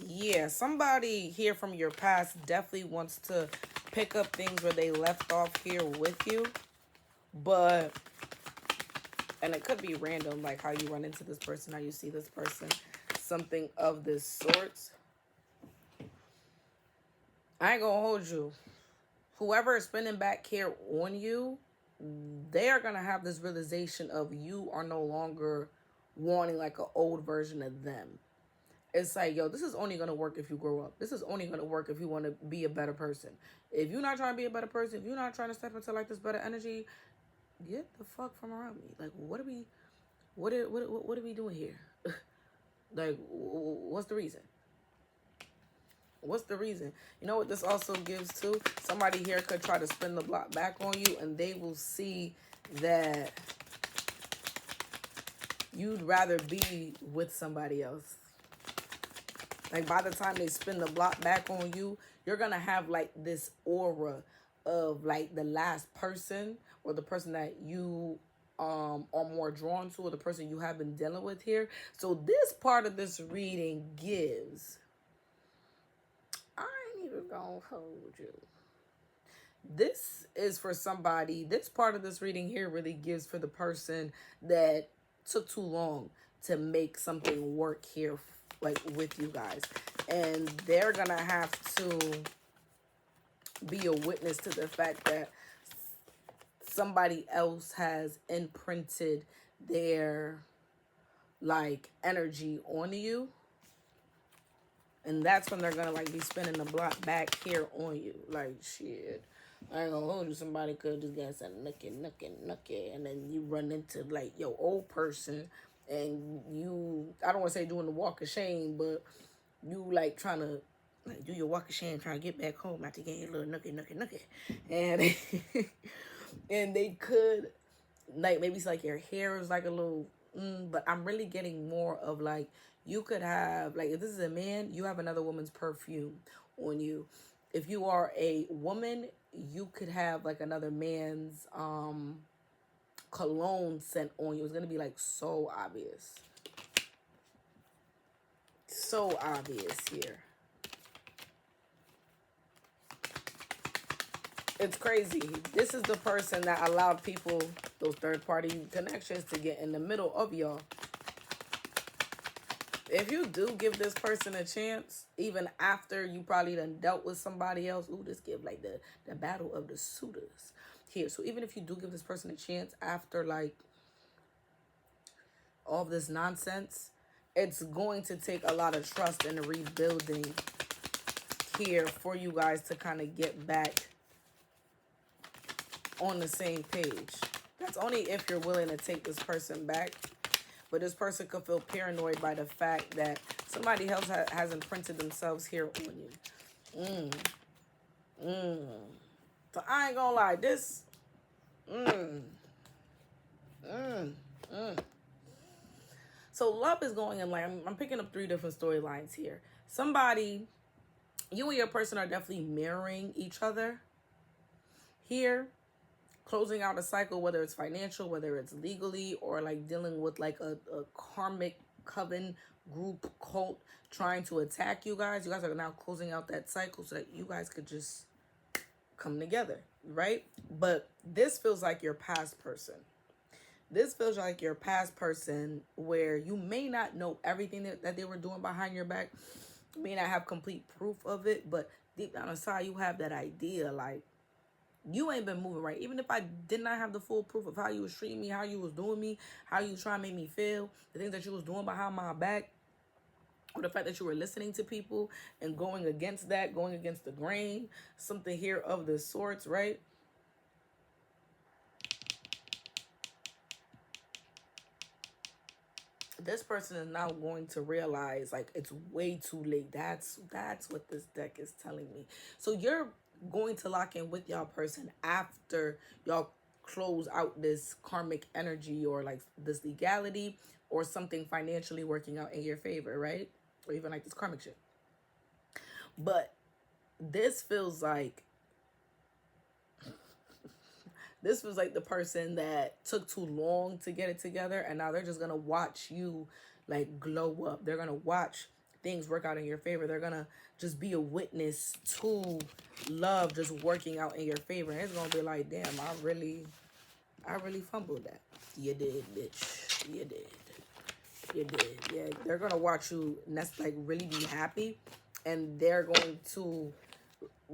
Yeah, somebody here from your past definitely wants to pick up things where they left off here with you. But, and it could be random, like how you run into this person, how you see this person, something of this sort. I ain't gonna hold you. Whoever is spinning back here on you, they are gonna have this realization of you are no longer wanting like an old version of them. It's like, yo, this is only gonna work if you grow up. This is only gonna work if you want to be a better person. If you're not trying to be a better person, if you're not trying to step into like this better energy, get the fuck from around me. Like, what are we doing here? Like, what's the reason? What's the reason? You know what this also gives too? Somebody here could try to spin the block back on you, and they will see that you'd rather be with somebody else. Like, by the time they spin the block back on you, you're going to have, like, this aura of, like, the last person or the person that you are more drawn to, or the person you have been dealing with here. So this part of this reading gives... I ain't even gonna hold you. This is for somebody. This part of this reading here really gives for the person that took too long to make something work here, like with you guys, and they're gonna have to be a witness to the fact that somebody else has imprinted their like energy onto you. And that's when they're gonna like be spinning the block back here on you. Like, shit, I ain't gonna hold you. Somebody could just get some nookie, and then you run into like your old person, and you, I don't want to say doing the walk of shame, but you like trying to like do your walk of shame, trying to get back home after getting a little nookie, and and they could like maybe it's like your hair is like a little, but I'm really getting more of like. You could have, like, if this is a man, you have another woman's perfume on you. If you are a woman, you could have, like, another man's cologne scent on you. It's going to be, like, so obvious. So obvious here. It's crazy. This is the person that allowed people, those third-party connections, to get in the middle of y'all. If you do give this person a chance, even after you probably done dealt with somebody else, ooh, this give like the battle of the suitors here. So even if you do give this person a chance after like all this nonsense, it's going to take a lot of trust and rebuilding here for you guys to kind of get back on the same page. That's only if you're willing to take this person back. But this person could feel paranoid by the fact that somebody else has imprinted themselves here on you. So I ain't gonna lie, this, So love is going in like, I'm picking up 3 different storylines here. Somebody, you and your person are definitely mirroring each other here, closing out a cycle, whether it's financial, whether it's legally, or like dealing with like a karmic coven group cult trying to attack you guys. You guys are now closing out that cycle so that you guys could just come together, right? But this feels like your past person. This feels like your past person where you may not know everything that they were doing behind your back. You may not have complete proof of it, but deep down inside you have that idea like, you ain't been moving right. Even if I did not have the full proof of how you was treating me, how you was doing me, how you was trying to make me feel, the things that you was doing behind my back, or the fact that you were listening to people and going against that, going against the grain, something here of the sorts, right? This person is now going to realize like it's way too late. That's what this deck is telling me. So you're going to lock in with y'all person after y'all close out this karmic energy or like this legality or something financially working out in your favor, right? Or even like this karmic shit. But this feels like the person that took too long to get it together, and now they're just gonna watch you like glow up. They're gonna watch things work out in your favor. They're gonna just be a witness to love just working out in your favor. And it's gonna be like, damn, I really fumbled that. You did, bitch. You did. Yeah, they're gonna watch you like really be happy, and they're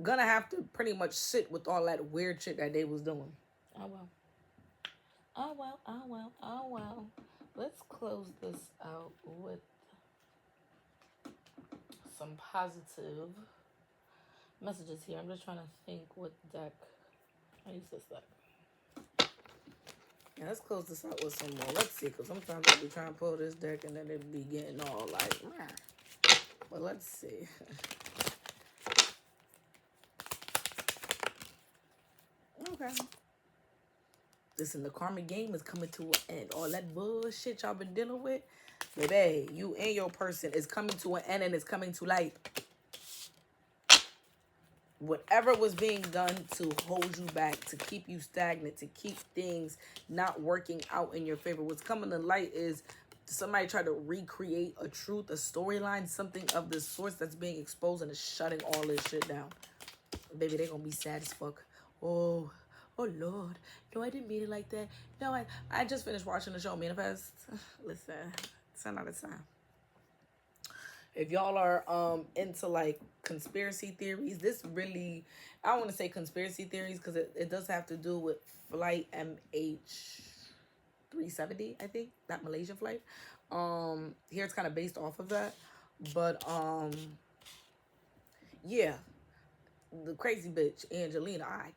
gonna have to pretty much sit with all that weird shit that they was doing. Oh well. Let's close this out with some positive messages here. I'm just trying to think what deck. I use this deck. Yeah, let's close this out with some more. Let's see, because sometimes I'll be trying to pull this deck and then it'll be getting all like, meh. But let's see. Okay. Listen, the karmic game is coming to an end. All that bullshit y'all been dealing with, baby, you and your person is coming to an end, and it's coming to light. Whatever was being done to hold you back, to keep you stagnant, to keep things not working out in your favor, what's coming to light is somebody try to recreate a truth, a storyline, something of the source that's being exposed and is shutting all this shit down. Baby, they're gonna be sad as fuck. Oh Lord, no, I didn't mean it like that. No, I just finished watching the show Manifest. Listen, 10 out of 10. If y'all are into like conspiracy theories, this really, I don't want to say conspiracy theories because it does have to do with flight MH370, I think, that Malaysian flight. Here it's kind of based off of that, but yeah, the crazy bitch Angelina, I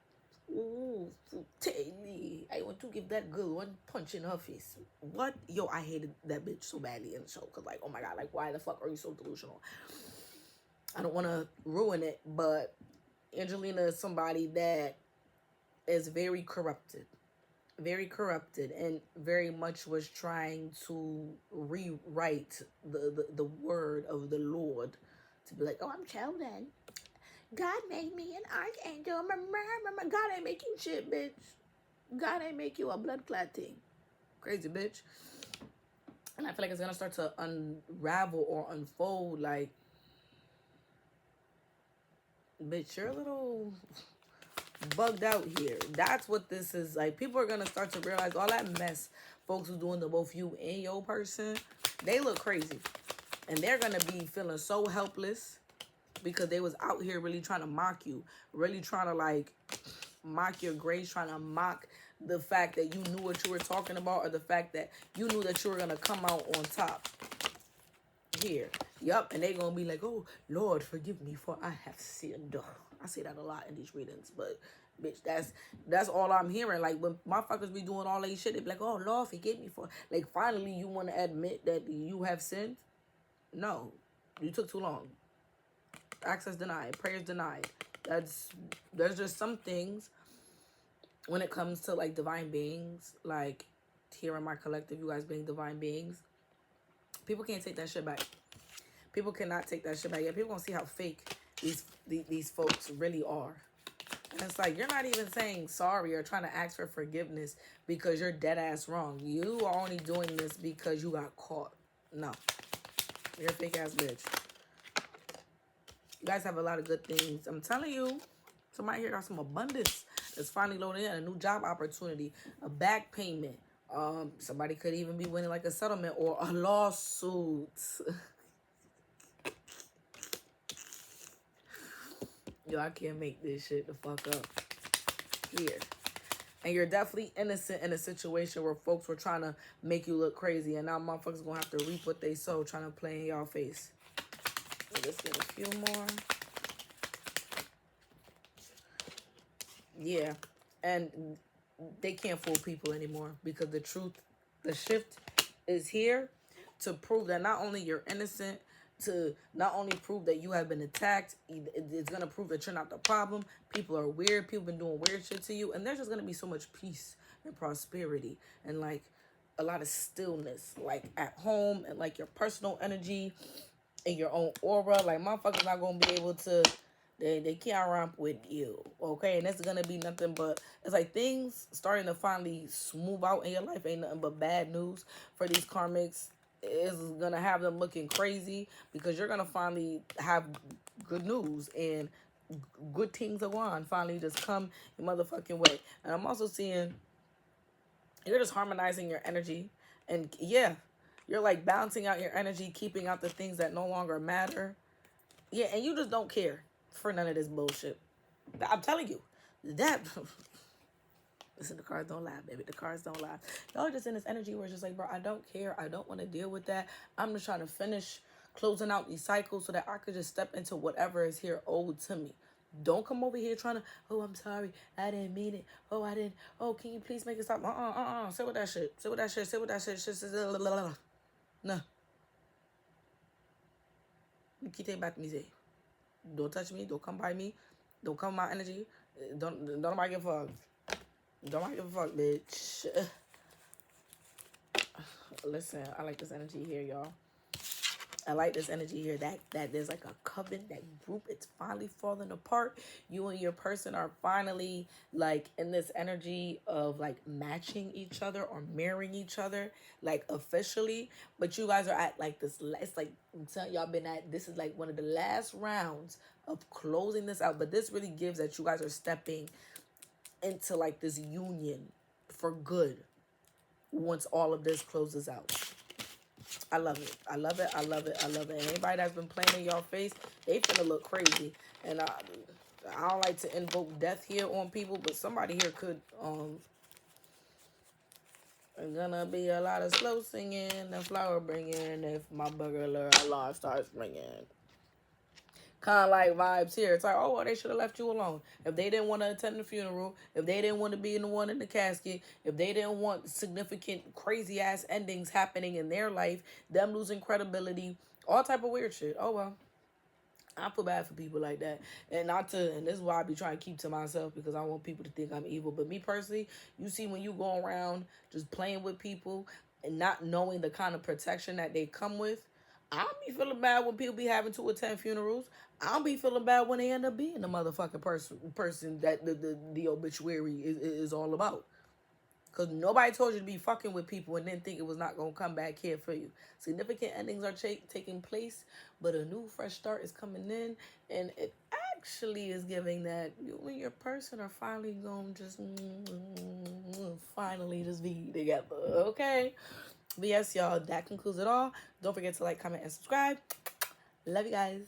want to give that girl one punch in her face. What? Yo, I hated that bitch so badly in the show. Because, like, oh my God, like, why the fuck are you so delusional? I don't want to ruin it, but Angelina is somebody that is very corrupted. Very corrupted and very much was trying to rewrite the word of the Lord. To be like, oh, I'm chosen. God made me an archangel. God ain't make you shit, bitch. God ain't make you a blood clot thing. Crazy bitch. And I feel like it's gonna start to unravel or unfold like, bitch, you're a little bugged out here. That's what this is like. People are gonna start to realize all that mess folks who doing to both you and your person, they look crazy. And they're gonna be feeling so helpless because they was out here really trying to mock you, really trying to like mock your grace, trying to mock the fact that you knew what you were talking about, or the fact that you knew that you were gonna come out on top here. Yup, and they gonna be like, oh Lord, forgive me for I have sinned. I say that a lot in these readings, but bitch, that's all I'm hearing. Like when motherfuckers be doing all that shit, they be like, oh Lord, forgive me for, like, finally you want to admit that you have sinned? No, you took too long. Access denied, prayers denied. There's just some things when it comes to like divine beings, like here in my collective, you guys being divine beings, people can't take that shit back. People cannot take that shit back. Yeah, people gonna see how fake these folks really are. And it's like, you're not even saying sorry or trying to ask for forgiveness because you're dead ass wrong. You are only doing this because you got caught. No. You're a fake ass bitch. You guys have a lot of good things. I'm telling you, somebody here got some abundance that's finally loading in. A new job opportunity, a back payment. Somebody could even be winning like a settlement or a lawsuit. Yo, I can't make this shit the fuck up. Here. And you're definitely innocent in a situation where folks were trying to make you look crazy. And now motherfuckers gonna have to reap what they sow trying to play in y'all face. Let's get a few more. Yeah. And they can't fool people anymore because the truth, the shift is here to prove that not only you're innocent, to not only prove that you have been attacked, it's going to prove that you're not the problem. People are weird. People been doing weird shit to you. And there's just going to be so much peace and prosperity and like a lot of stillness, like at home and like your personal energy and your own aura. Like motherfuckers not going to be able to, they can't ramp with you. Okay. And that's going to be nothing but, it's like things starting to finally smooth out in your life. Ain't nothing but bad news for these karmics. Is gonna have them looking crazy because you're gonna finally have good news and good things are going finally just come your motherfucking way. And I'm also seeing you're just harmonizing your energy, and yeah, you're like balancing out your energy, keeping out the things that no longer matter. Yeah, and you just don't care for none of this bullshit. I'm telling you that. Listen, the cards don't lie, baby. The cards don't lie. Y'all are just in this energy where it's just like, bro, I don't care. I don't want to deal with that. I'm just trying to finish closing out these cycles so that I could just step into whatever is here owed to me. Don't come over here trying to, oh, I'm sorry. I didn't mean it. Oh, I didn't. Oh, can you please make it stop? Sit with that shit. Sit with that shit. Sit with that shit. No. You keep taking back to me. Don't touch me. Don't come by me. Don't come my energy. Don't nobody give a fuck. Don't give a fuck, bitch. Listen, I like this energy here, y'all. I like this energy here. That there's like a coven, that group, it's finally falling apart. You and your person are finally like in this energy of like matching each other or marrying each other, like officially. But you guys are at like this, it's like, I'm telling y'all this is like one of the last rounds of closing this out. But this really gives that you guys are stepping into like this union for good once all of this closes out. I love it. I love it. I love it. I love it. And anybody that's been playing in y'all face, they finna look crazy. And I don't like to invoke death here on people, but somebody here could there's gonna be a lot of slow singing and flower bringing if my burglar alarm starts ringing. Kind of like vibes here. It's like, oh, well, they should have left you alone. If they didn't want to attend the funeral, if they didn't want to be the one in the casket, if they didn't want significant crazy ass endings happening in their life, them losing credibility, all type of weird shit. Oh well, I feel bad for people like that. And this is why I be trying to keep to myself because I want people to think I'm evil. But me personally, you see when you go around just playing with people and not knowing the kind of protection that they come with, I don't be feeling bad when people be having to attend funerals. I don't be feeling bad when they end up being the motherfucking person that the obituary is all about. Because nobody told you to be fucking with people and then think it was not going to come back here for you. Significant endings are taking place, but a new fresh start is coming in. And it actually is giving that you and your person are finally going to just finally just be together. Okay? But yes, y'all, that concludes it all. Don't forget to like, comment, and subscribe. Love you guys.